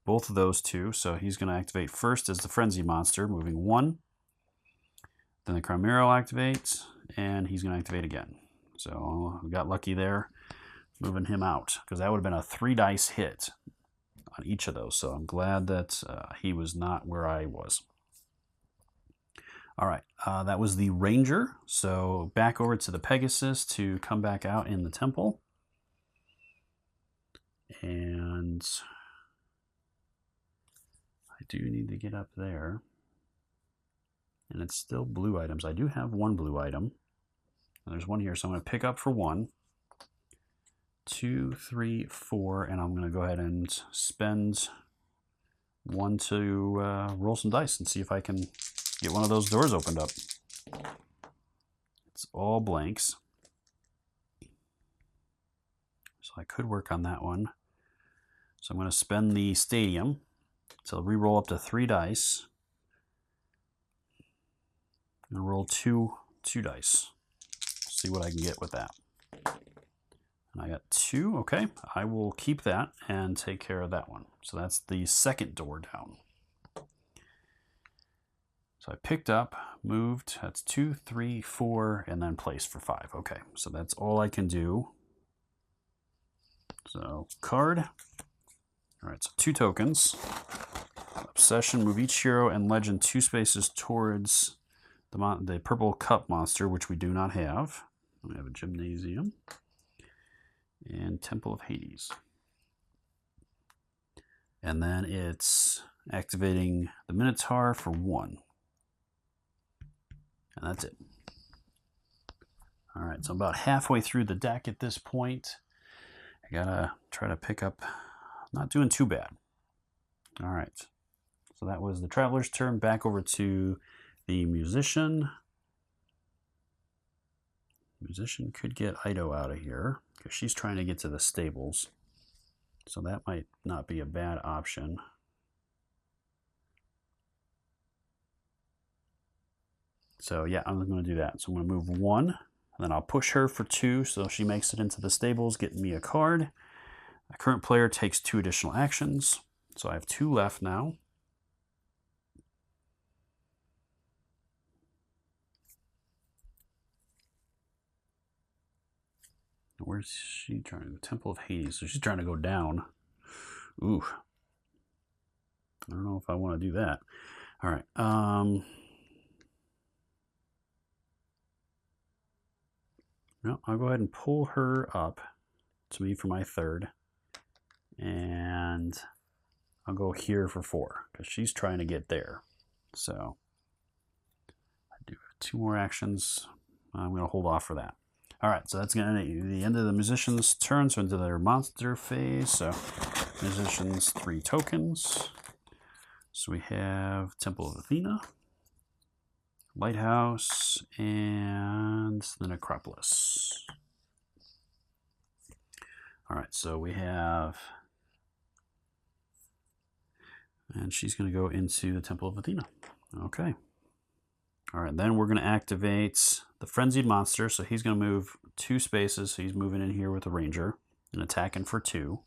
both of those 2. So he's going to activate first as the frenzy monster, moving 1. Then the chimera will activate, and he's going to activate again. So we got lucky there, moving him out, because that would have been a 3 dice hit on each of those. So I'm glad that he was not where I was. All right, that was the Ranger. So back over to the Pegasus to come back out in the temple. And I do need to get up there. And it's still blue items. I do have 1 blue item. And there's 1 here, so I'm going to pick up for 1. 2, 3, 4, and I'm going to go ahead and spend 1 to roll some dice and see if I can get one of those doors opened up. It's all blanks. So I could work on that one. So I'm going to spend the stadium. So I'll re-roll up to 3 dice. I'm going to roll 2 dice. See what I can get with that. And I got 2. Okay, I will keep that and take care of that one. So that's the second door down. So I picked up, moved, that's 2, 3, 4, and then placed for 5. Okay, so that's all I can do. So card. All right, so 2 tokens. Obsession, move each hero and legend 2 spaces towards the purple cup monster, which we do not have. We have a gymnasium. And Temple of Hades. And then it's activating the Minotaur for 1. And that's it. All right, so I'm about halfway through the deck at this point. I gotta try to pick up, not doing too bad. All right, so that was the Traveler's turn. Back over to the Musician. Musician could get Ido out of here because she's trying to get to the stables. So that might not be a bad option. So yeah, I'm going to do that. So I'm going to move 1, and then I'll push her for 2 so she makes it into the stables, getting me a card. A current player takes 2 additional actions. So I have 2 left now. Where's she trying to go? Temple of Hades. So she's trying to go down. Ooh. I don't know if I want to do that. All right. No, I'll go ahead and pull her up to me for my 3rd. And I'll go here for 4 because she's trying to get there. So I do have 2 more actions. I'm going to hold off for that. All right, so that's going to be the end of the Musician's turn. So into their monster phase. So Musicians 3 tokens. So we have Temple of Athena, Lighthouse, and the Necropolis. All right, so we have, and she's going to go into the Temple of Athena. Okay. All right, then we're going to activate the Frenzied Monster. So he's going to move 2 spaces, so he's moving in here with a ranger and attacking for 2.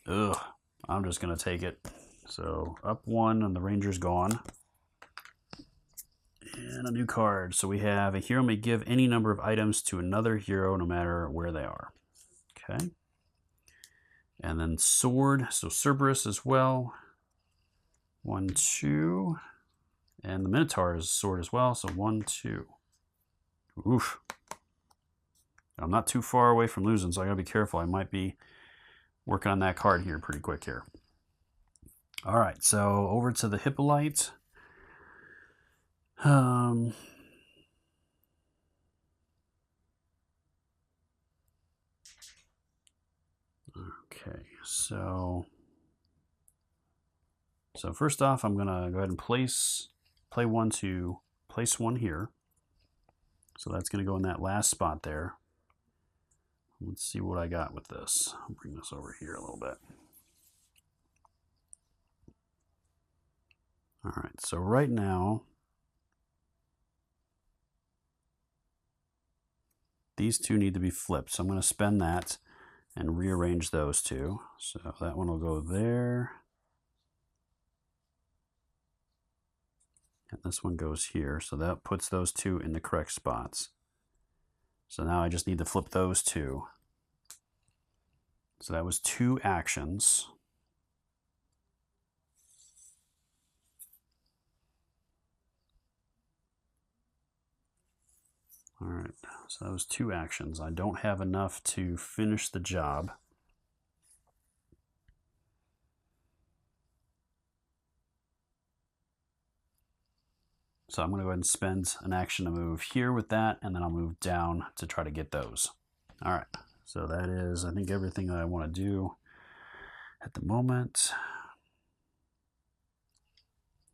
Ugh, I'm just going to take it. So up 1 and the ranger's gone. And a new card. So we have a hero may give any number of items to another hero no matter where they are. Okay. And then sword. So Cerberus as well. 1, 2. And the Minotaur is sword as well. So 1, 2. Oof. I'm not too far away from losing, so I gotta be careful. I might be working on that card here pretty quick here. All right, so over to the hippolyte. Okay, so first off, I'm gonna go ahead and play 1 to place 1 here. So that's gonna go in that last spot there. Let's see what I got with this. I'll bring this over here a little bit. All right, so right now, these 2 need to be flipped. So I'm going to spend that and rearrange those 2. So that one will go there. And this one goes here. So that puts those 2 in the correct spots. So now I just need to flip those 2. So that was 2 actions. All right, so that was 2 actions. I don't have enough to finish the job. So I'm going to go ahead and spend an action to move here with that, and then I'll move down to try to get those. All right, so that is, I think, everything that I want to do at the moment.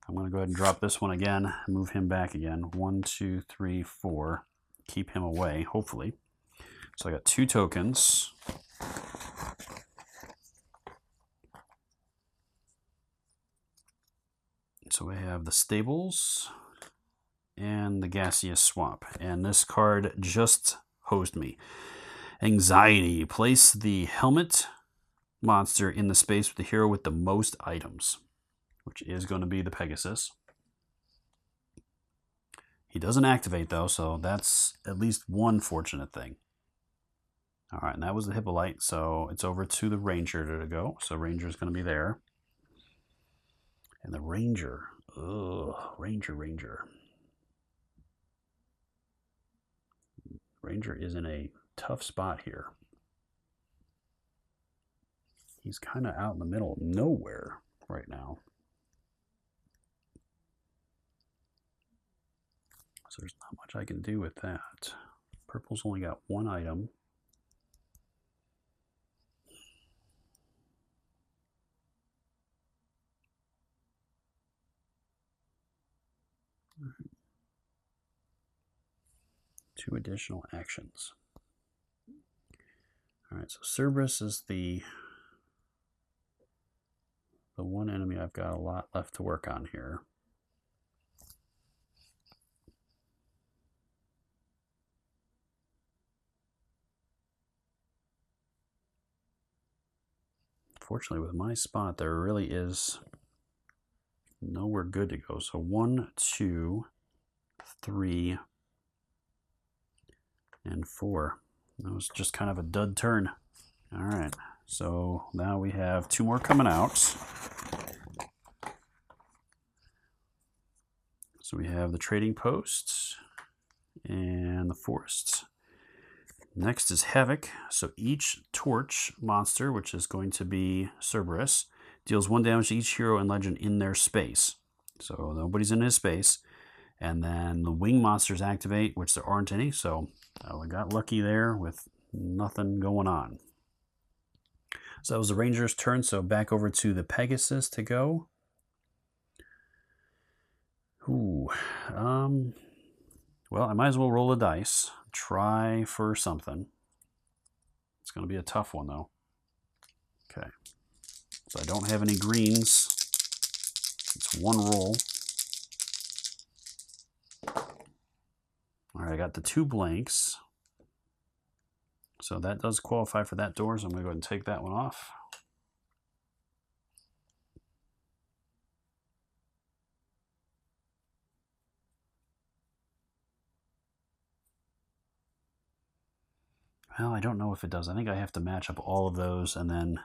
I'm going to go ahead and drop this one again, move him back again. 1, 2, 3, 4. Keep him away, hopefully. So I got 2 tokens. So we have the stables and the gaseous swamp. And this card just hosed me. Anxiety. Place the helmet monster in the space with the hero with the most items, which is going to be the Pegasus. He doesn't activate though, so that's at least one fortunate thing. All right, and that was the hippolyte, so it's over to the ranger to go. So ranger is going to be there. And the ranger, ranger. Ranger is in a tough spot here. He's kind of out in the middle of nowhere right now. So there's not much I can do with that. Purple's only got 1 item. Two additional actions. All right, so Cerberus is the one enemy I've got a lot left to work on here. Fortunately, with my spot, there really is nowhere good to go. So 1, 2, 3, and 4. That was just kind of a dud turn. All right, so now we have 2 more coming out. So we have the trading posts and the forests. Next is Havoc. So each torch monster, which is going to be Cerberus, deals 1 damage to each hero and legend in their space. So nobody's in his space. And then the wing monsters activate, which there aren't any. So I got lucky there with nothing going on. So that was the ranger's turn. So back over to the Pegasus to go. Ooh, well, I might as well roll a dice. Try for something. It's going to be a tough one, though. Okay. So I don't have any greens. It's 1 roll. All right, I got the 2 blanks. So that does qualify for that door, so I'm going to go ahead and take that one off. Well, I don't know if it does. I think I have to match up all of those, and then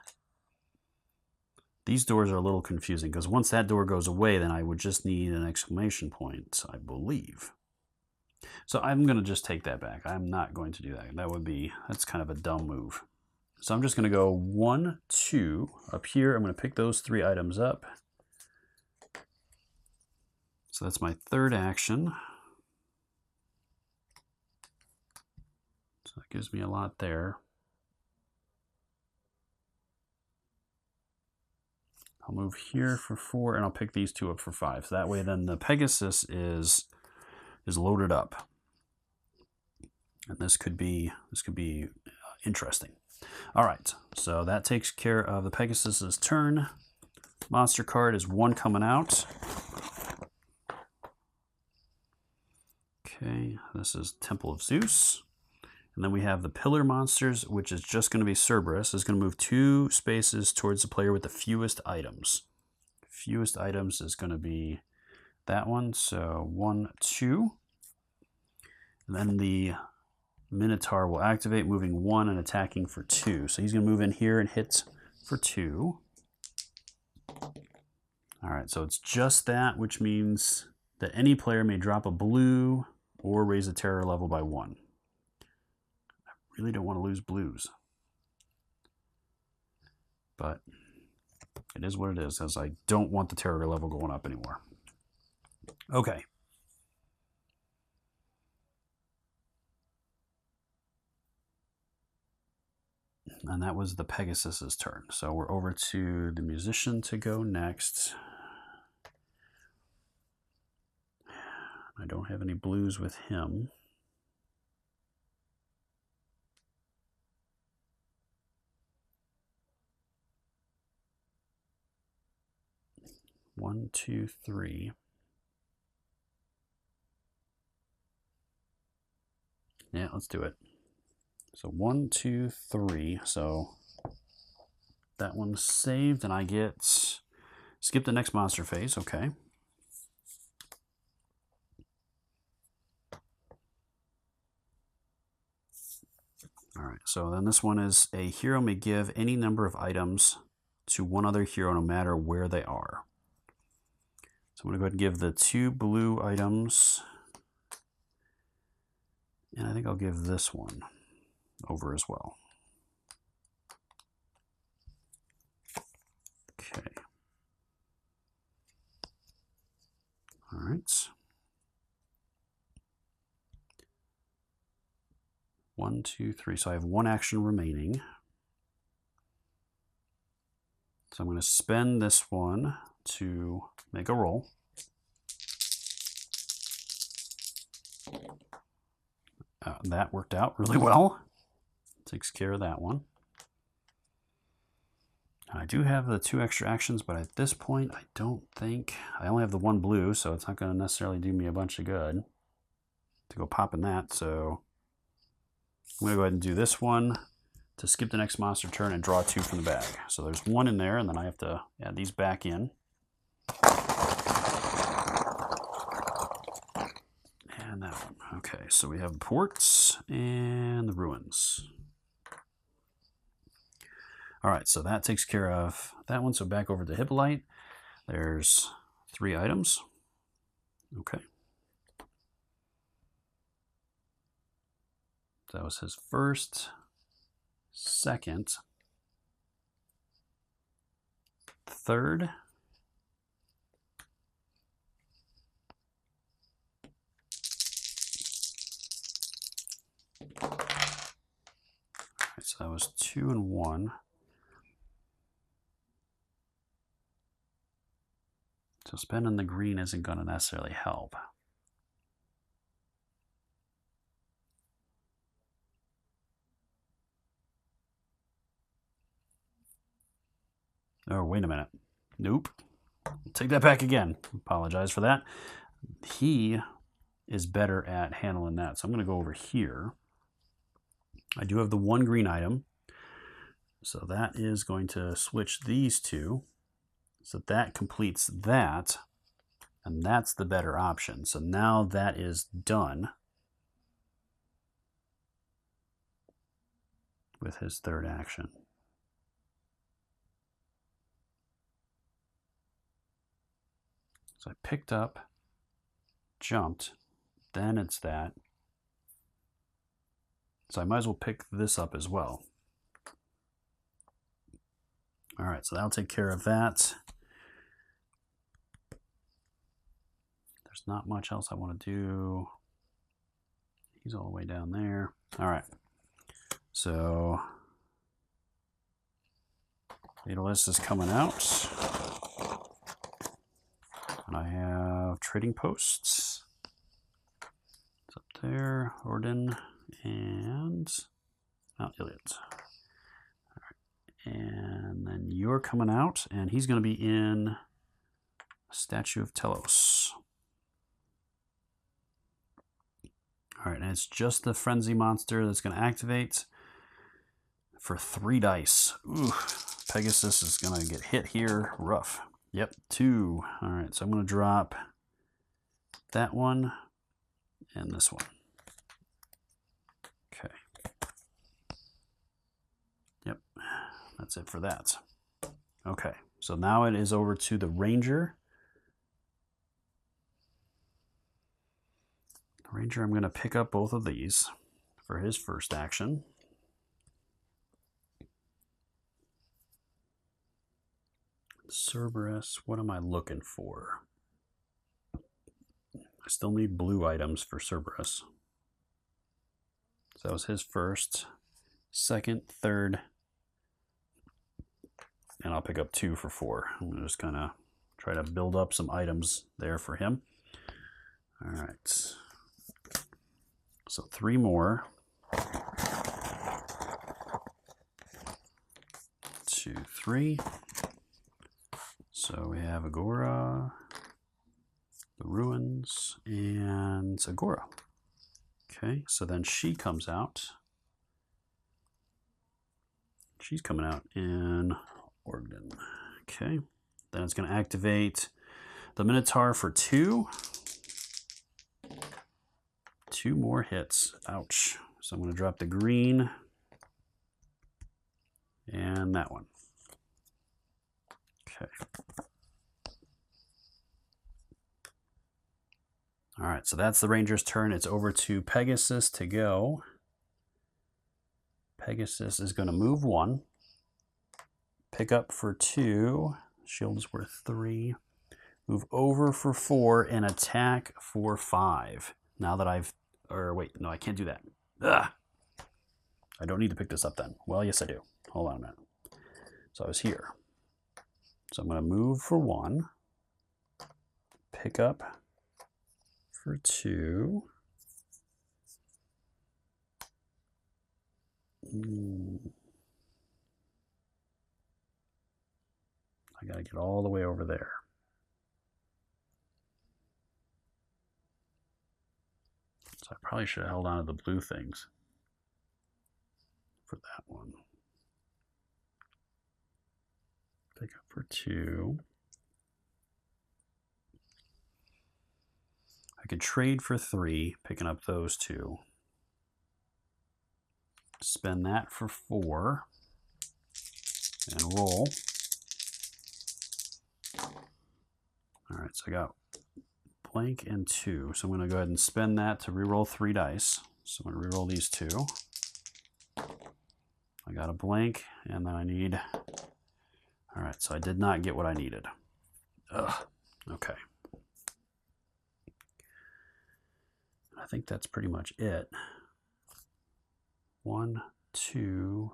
these doors are a little confusing because once that door goes away, then I would just need an exclamation point, I believe. So I'm going to just take that back. I'm not going to do that. That's kind of a dumb move. So I'm just going to go 1, 2 up here. I'm going to pick those 3 items up. So that's my 3rd action. So that gives me a lot there. I'll move here for 4, and I'll pick these 2 up for 5. So that way then the Pegasus is loaded up. And this could be interesting. All right, so that takes care of the Pegasus's turn. Monster card is 1 coming out. Okay, this is Temple of Zeus. And then we have the Pillar Monsters, which is just going to be Cerberus. It's going to move 2 spaces towards the player with the fewest items. Fewest items is going to be that one. So 1, 2. And then the Minotaur will activate, moving 1 and attacking for 2. So he's going to move in here and hit for 2. All right, so it's just that, which means that any player may drop a blue or raise a terror level by 1. I really don't want to lose blues. But it is what it is, as I don't want the terror level going up anymore. Okay. And that was the Pegasus's turn. So we're over to the musician to go next. I don't have any blues with him. One, two, three. Yeah, let's do it. So 1, 2, 3. So that one's saved, and I get skip the next monster phase. Okay. All right. So then this one is a hero may give any number of items to one other hero, no matter where they are. So I'm going to go ahead and give the 2 blue items, and I think I'll give this one over as well. Okay. All right. 1, 2, 3. So I have 1 action remaining. So I'm going to spend this one to make a roll. That worked out really well. Takes care of that one. I do have the 2 extra actions, but at this point, I don't think... I only have the 1 blue, so it's not going to necessarily do me a bunch of good to go popping that. So I'm going to go ahead and do this one to skip the next monster turn and draw 2 from the bag. So there's 1 in there, and then I have to add these back in. And that one. Okay, so we have the ports and the ruins. All right, so that takes care of that one. So back over to Hippolyte. There's 3 items. Okay. That was his first, second, third, all right, so that was 2 and 1. So spending the green isn't going to necessarily help. Oh, wait a minute. Nope. Take that back again. Apologize for that. He is better at handling that. So I'm going to go over here. I do have the 1 green item. So that is going to switch these two. So that completes that. And that's the better option. So now that is done with his 3rd action. So I picked up, jumped, then it's that. So I might as well pick this up as well. All right, so that'll take care of that. There's not much else I want to do. He's all the way down there. All right, so Daedalus is coming out. And I have trading posts. It's up there, Orden and Mount Iliad. All right. And then you're coming out, and he's going to be in Statue of Telos. All right, and it's just the Frenzy monster that's going to activate for 3 dice. Ooh, Pegasus is going to get hit here. Rough. Yep, 2. All right, so I'm going to drop that one and this one. Okay. Yep, that's it for that. Okay, so now it is over to the Ranger. The Ranger, I'm going to pick up both of these for his first action. Cerberus, what am I looking for? I still need blue items for Cerberus. So that was his first, 2nd, 3rd, and I'll pick up 2 for 4. I'm going to just kind of try to build up some items there for him. All right. So 3 more. 2, 3. So we have Agora, the Ruins, and Agora. Okay, so then she comes out. She's coming out in Ogden. Okay, then it's going to activate the Minotaur for 2. 2 more hits. Ouch. So I'm going to drop the green and that one. Okay. All right, so that's the Ranger's turn. It's over to Pegasus to go. Pegasus is going to move 1, pick up for 2, shield is worth 3, move over for 4, and attack for 5. Now that I've, or wait, no, I can't do that. Ugh. I don't need to pick this up then. Well, yes I do. Hold on a minute. So I was here. So I'm going to move for 1, pick up for 2. I got to get all the way over there. So I probably should have held on to the blue things for that one. Pick up for 2. I could trade for 3, picking up those 2. Spend that for 4 and roll. All right, so I got blank and 2. So I'm going to go ahead and spend that to reroll 3 dice. So I'm going to reroll these 2. I got a blank, and then I need... All right, so I did not get what I needed. Ugh, okay. I think that's pretty much it. 1, 2,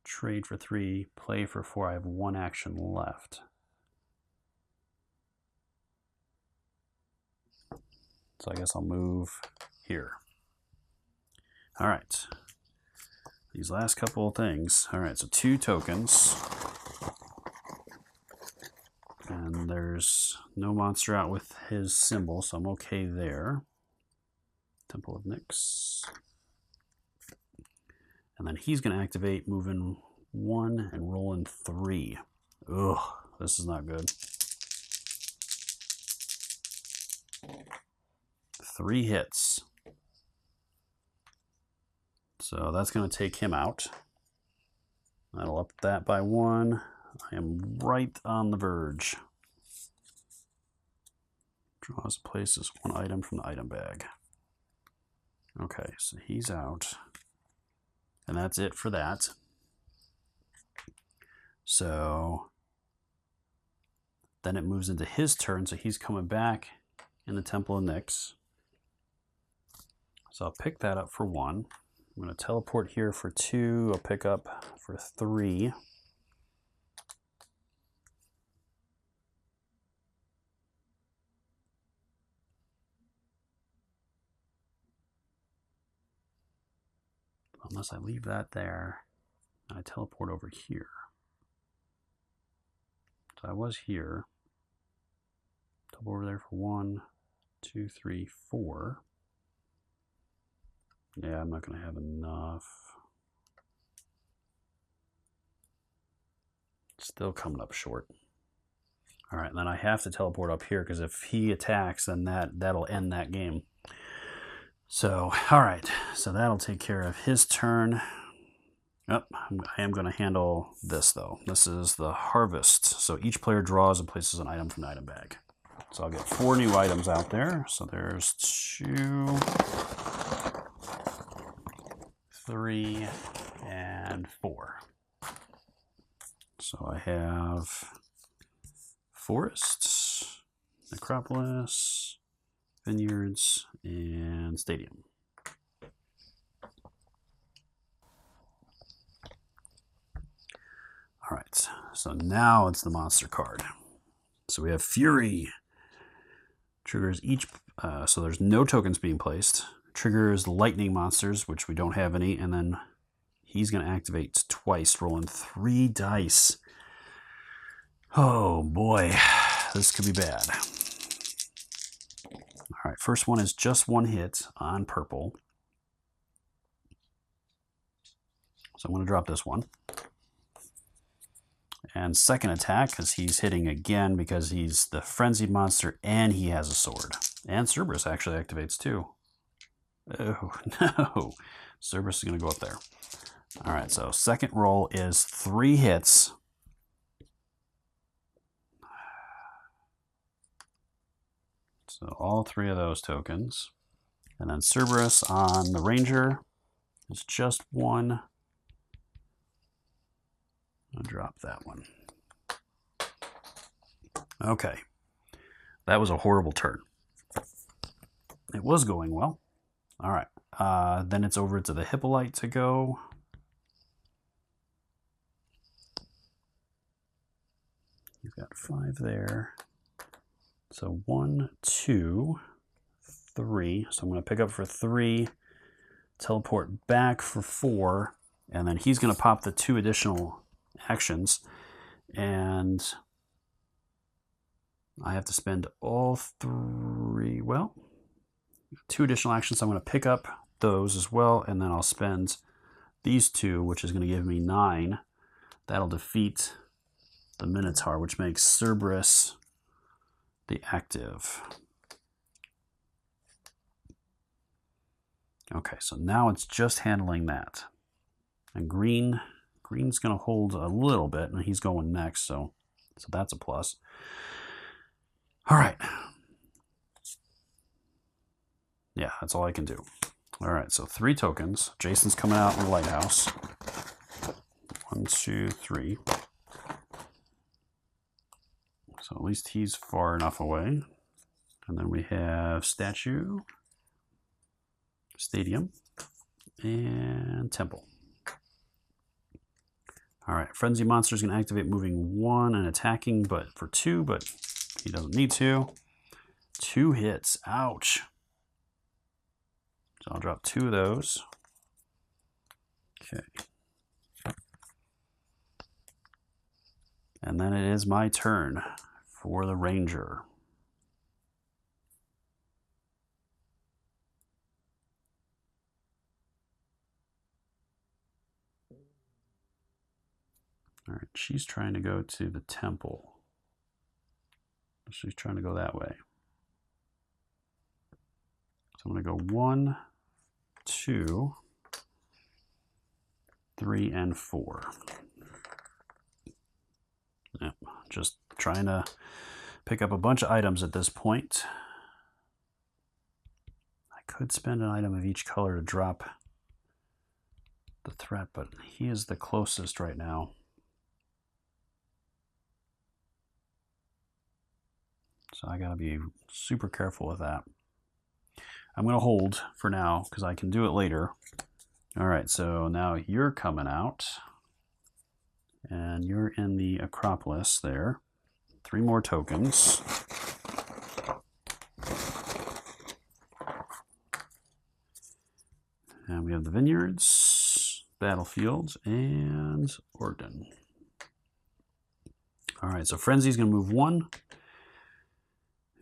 trade for 3, play for 4. I have 1 action left. So I guess I'll move here. All right. These last couple of things. All right, so 2 tokens. And there's no monster out with his symbol, so I'm okay there. Temple of Nyx. And then he's going to activate, moving 1 and rolling 3. Ugh, this is not good. 3 hits. So that's going to take him out. That'll up that by 1. I am right on the verge. Draws, places 1 item from the item bag. Okay, so he's out. And that's it for that. So then it moves into his turn, so he's coming back in the Temple of Nyx. So I'll pick that up for 1. I'm going to teleport here for 2. I'll pick up for 3. Unless I leave that there, and I teleport over here. So I was here. Teleport over there for 1, 2, 3, 4. Yeah, I'm not going to have enough. Still coming up short. All right, and then I have to teleport up here because if he attacks, then that'll end that game. So, all right, so that'll take care of his turn. Oh, I am going to handle this, though. This is the harvest. So each player draws and places an item from the item bag. So I'll get 4 new items out there. So there's 2, 3, and 4. So I have forests, necropolis, vineyards, and stadium. All right, so now it's the monster card. So we have Fury. Triggers each, so there's no tokens being placed. Triggers lightning monsters, which we don't have any, and then he's going to activate twice, rolling 3 dice. Oh boy, this could be bad. All right, first one is just 1 hit on purple. So I'm going to drop this one. And second attack, because he's hitting again because he's the frenzied monster and he has a sword. And Cerberus actually activates too. Oh, no. Cerberus is going to go up there. All right, so second roll is 3 hits. So all 3 of those tokens. And then Cerberus on the Ranger is just 1. I'll drop that one. Okay. That was a horrible turn. It was going well. All right. Then it's over to the hippolyta to go. You've got 5 there. So 1, 2, 3. So I'm going to pick up for 3, teleport back for 4, and then he's going to pop the 2 additional actions, and I have to spend all 3, well, 2 additional actions. So I'm going to pick up those as well, and then I'll spend these 2, which is going to give me 9. That'll defeat the Minotaur, which makes Cerberus the active. Okay, so now it's just handling that. And Green's going to hold a little bit, and he's going next, so that's a plus. All right. Yeah, that's all I can do. All right, so 3 tokens. Jason's coming out in the lighthouse. 1, 2, 3. So at least he's far enough away. And then we have statue, stadium, and temple. All right, Frenzy Monster is going to activate moving 1 and attacking, but for 2, but he doesn't need to. 2 hits, ouch. So I'll drop 2 of those. Okay. And then it is my turn for the Ranger. All right, she's trying to go to the temple. She's trying to go that way. So I'm going to go 1, 2, 3, and 4. Yep, just trying to pick up a bunch of items at this point. I could spend an item of each color to drop the threat, but he is the closest right now. So I gotta be super careful with that. I'm gonna hold for now because I can do it later. All right, so now you're coming out and you're in the Acropolis there. 3 more tokens. And we have the vineyards, battlefields, and Ogden. All right, so Frenzy's gonna move 1.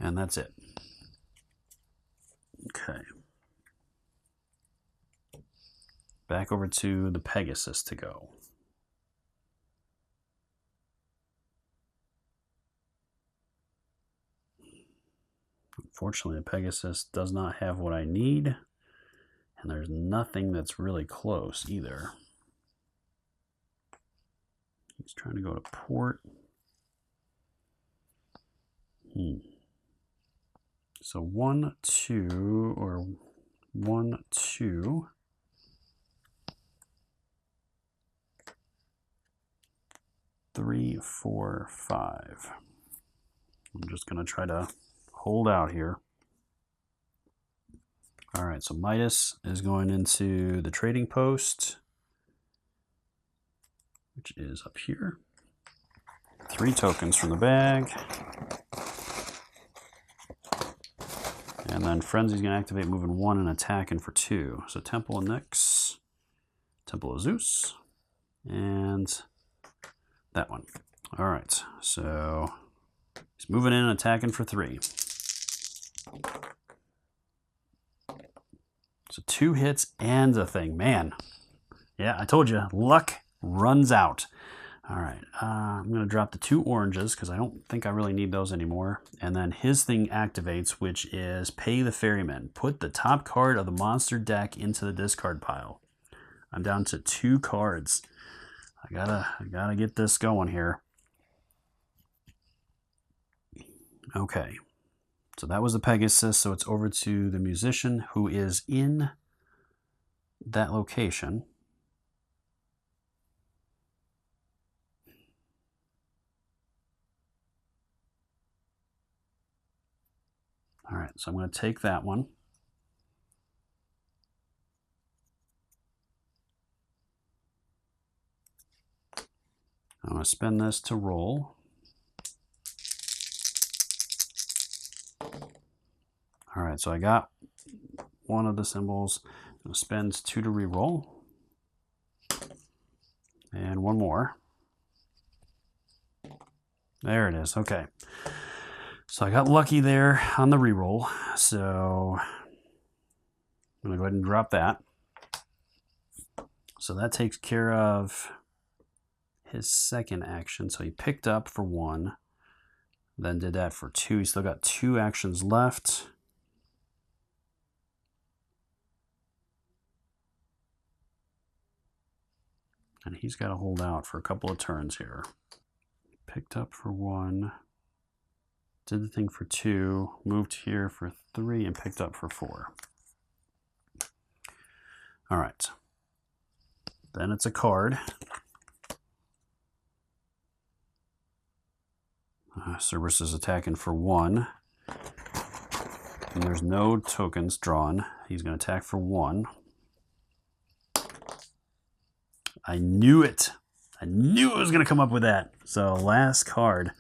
And that's it. Okay. Back over to the Pegasus to go. Unfortunately, the Pegasus does not have what I need. And there's nothing that's really close either. He's trying to go to port. So 1, 2, or 1, 2. 3, 4, 5. I'm just going to try to hold out here. All right, so Midas is going into the trading post, which is up here. 3 tokens from the bag. And then Frenzy's going to activate moving 1 and attacking for 2. So Temple of Nyx, Temple of Zeus, and that one. All right, so he's moving in and attacking for 3. So 2 hits and a thing. Man, yeah, I told you, luck runs out. All right, I'm going to drop the 2 oranges because I don't think I really need those anymore. And then his thing activates, which is Pay the Ferryman. Put the top card of the monster deck into the discard pile. I'm down to 2 cards. I gotta get this going here. Okay, so that was the Pegasus. So it's over to the musician who is in that location. All right, so I'm going to take that one. I'm going to spend this to roll. All right, so I got one of the symbols. I'm going to spend 2 to re-roll. And 1 more. There it is. Okay. So I got lucky there on the re-roll. So I'm going to go ahead and drop that. So that takes care of his second action. So he picked up for 1, then did that for 2. He's still got 2 actions left. And he's got to hold out for a couple of turns here. Picked up for 1, did the thing for 2, moved here for 3, and picked up for 4. All right. Then it's a card. Cerberus is attacking for 1. And there's no tokens drawn. He's going to attack for 1. I knew it. I knew it was going to come up with that. So last card.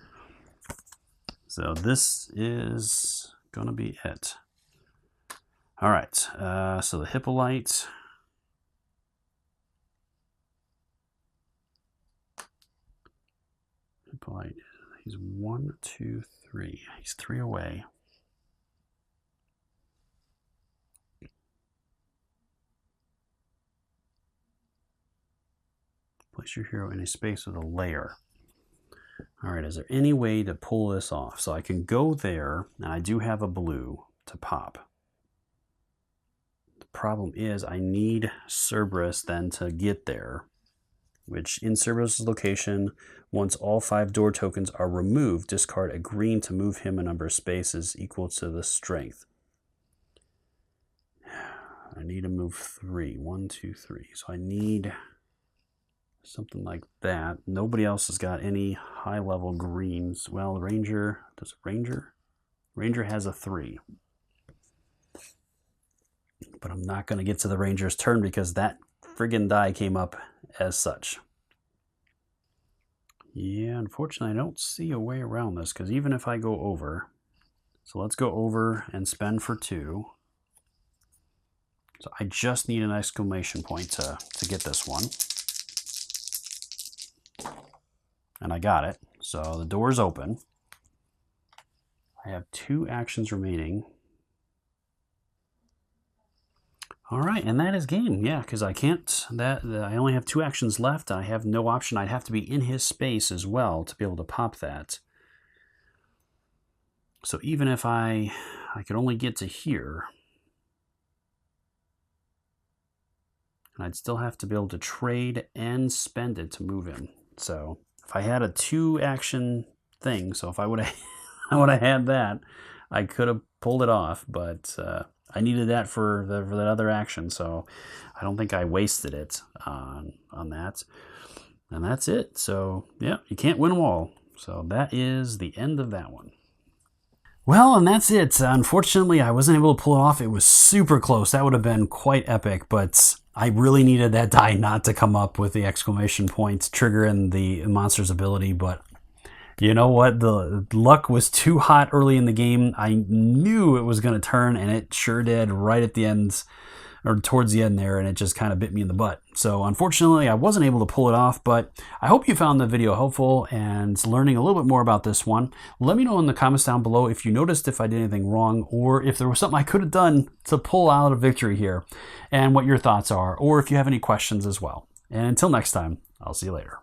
So this is going to be it. All right. So the hippolyte. Hippolyte. He's 1, 2, 3. He's 3 away. Place your hero in a space with a layer. All right, is there any way to pull this off? So I can go there, and I do have a blue to pop. The problem is I need Cerberus then to get there, which in Cerberus' location, once all 5 door tokens are removed, discard a green to move him a number of spaces equal to the strength. I need to move 3. 1, 2, 3. So I need something like that. Nobody else has got any high-level greens. Well, Ranger, does Ranger? Ranger has a 3. But I'm not going to get to the Ranger's turn because that friggin' die came up as such. Yeah, unfortunately, I don't see a way around this, because even if I go over, so let's go over and spend for 2. So I just need an exclamation point to get this one. And I got it. So the door's open. I have 2 actions remaining. All right, and that is game. Yeah, because I can't, I only have 2 actions left. I have no option. I'd have to be in his space as well to be able to pop that. So even if I could only get to here, I'd still have to be able to trade and spend it to move him. So if I had a 2 action thing, so if I would have had that, I could have pulled it off, but I needed that for that other action, so I don't think I wasted it on that. And that's it. So yeah, you can't win them all. So that is the end of that one. Well, and that's it. Unfortunately, I wasn't able to pull it off. It was super close. That would have been quite epic, but I really needed that die not to come up with the exclamation point triggering the monster's ability. But you know what? The luck was too hot early in the game. I knew it was going to turn, and it sure did right at the end, or towards the end there, and it just kind of bit me in the butt. So unfortunately, I wasn't able to pull it off, but I hope you found the video helpful and learning a little bit more about this one. Let me know in the comments down below if you noticed if I did anything wrong, or if there was something I could have done to pull out a victory here, and what your thoughts are, or if you have any questions as well. And until next time, I'll see you later.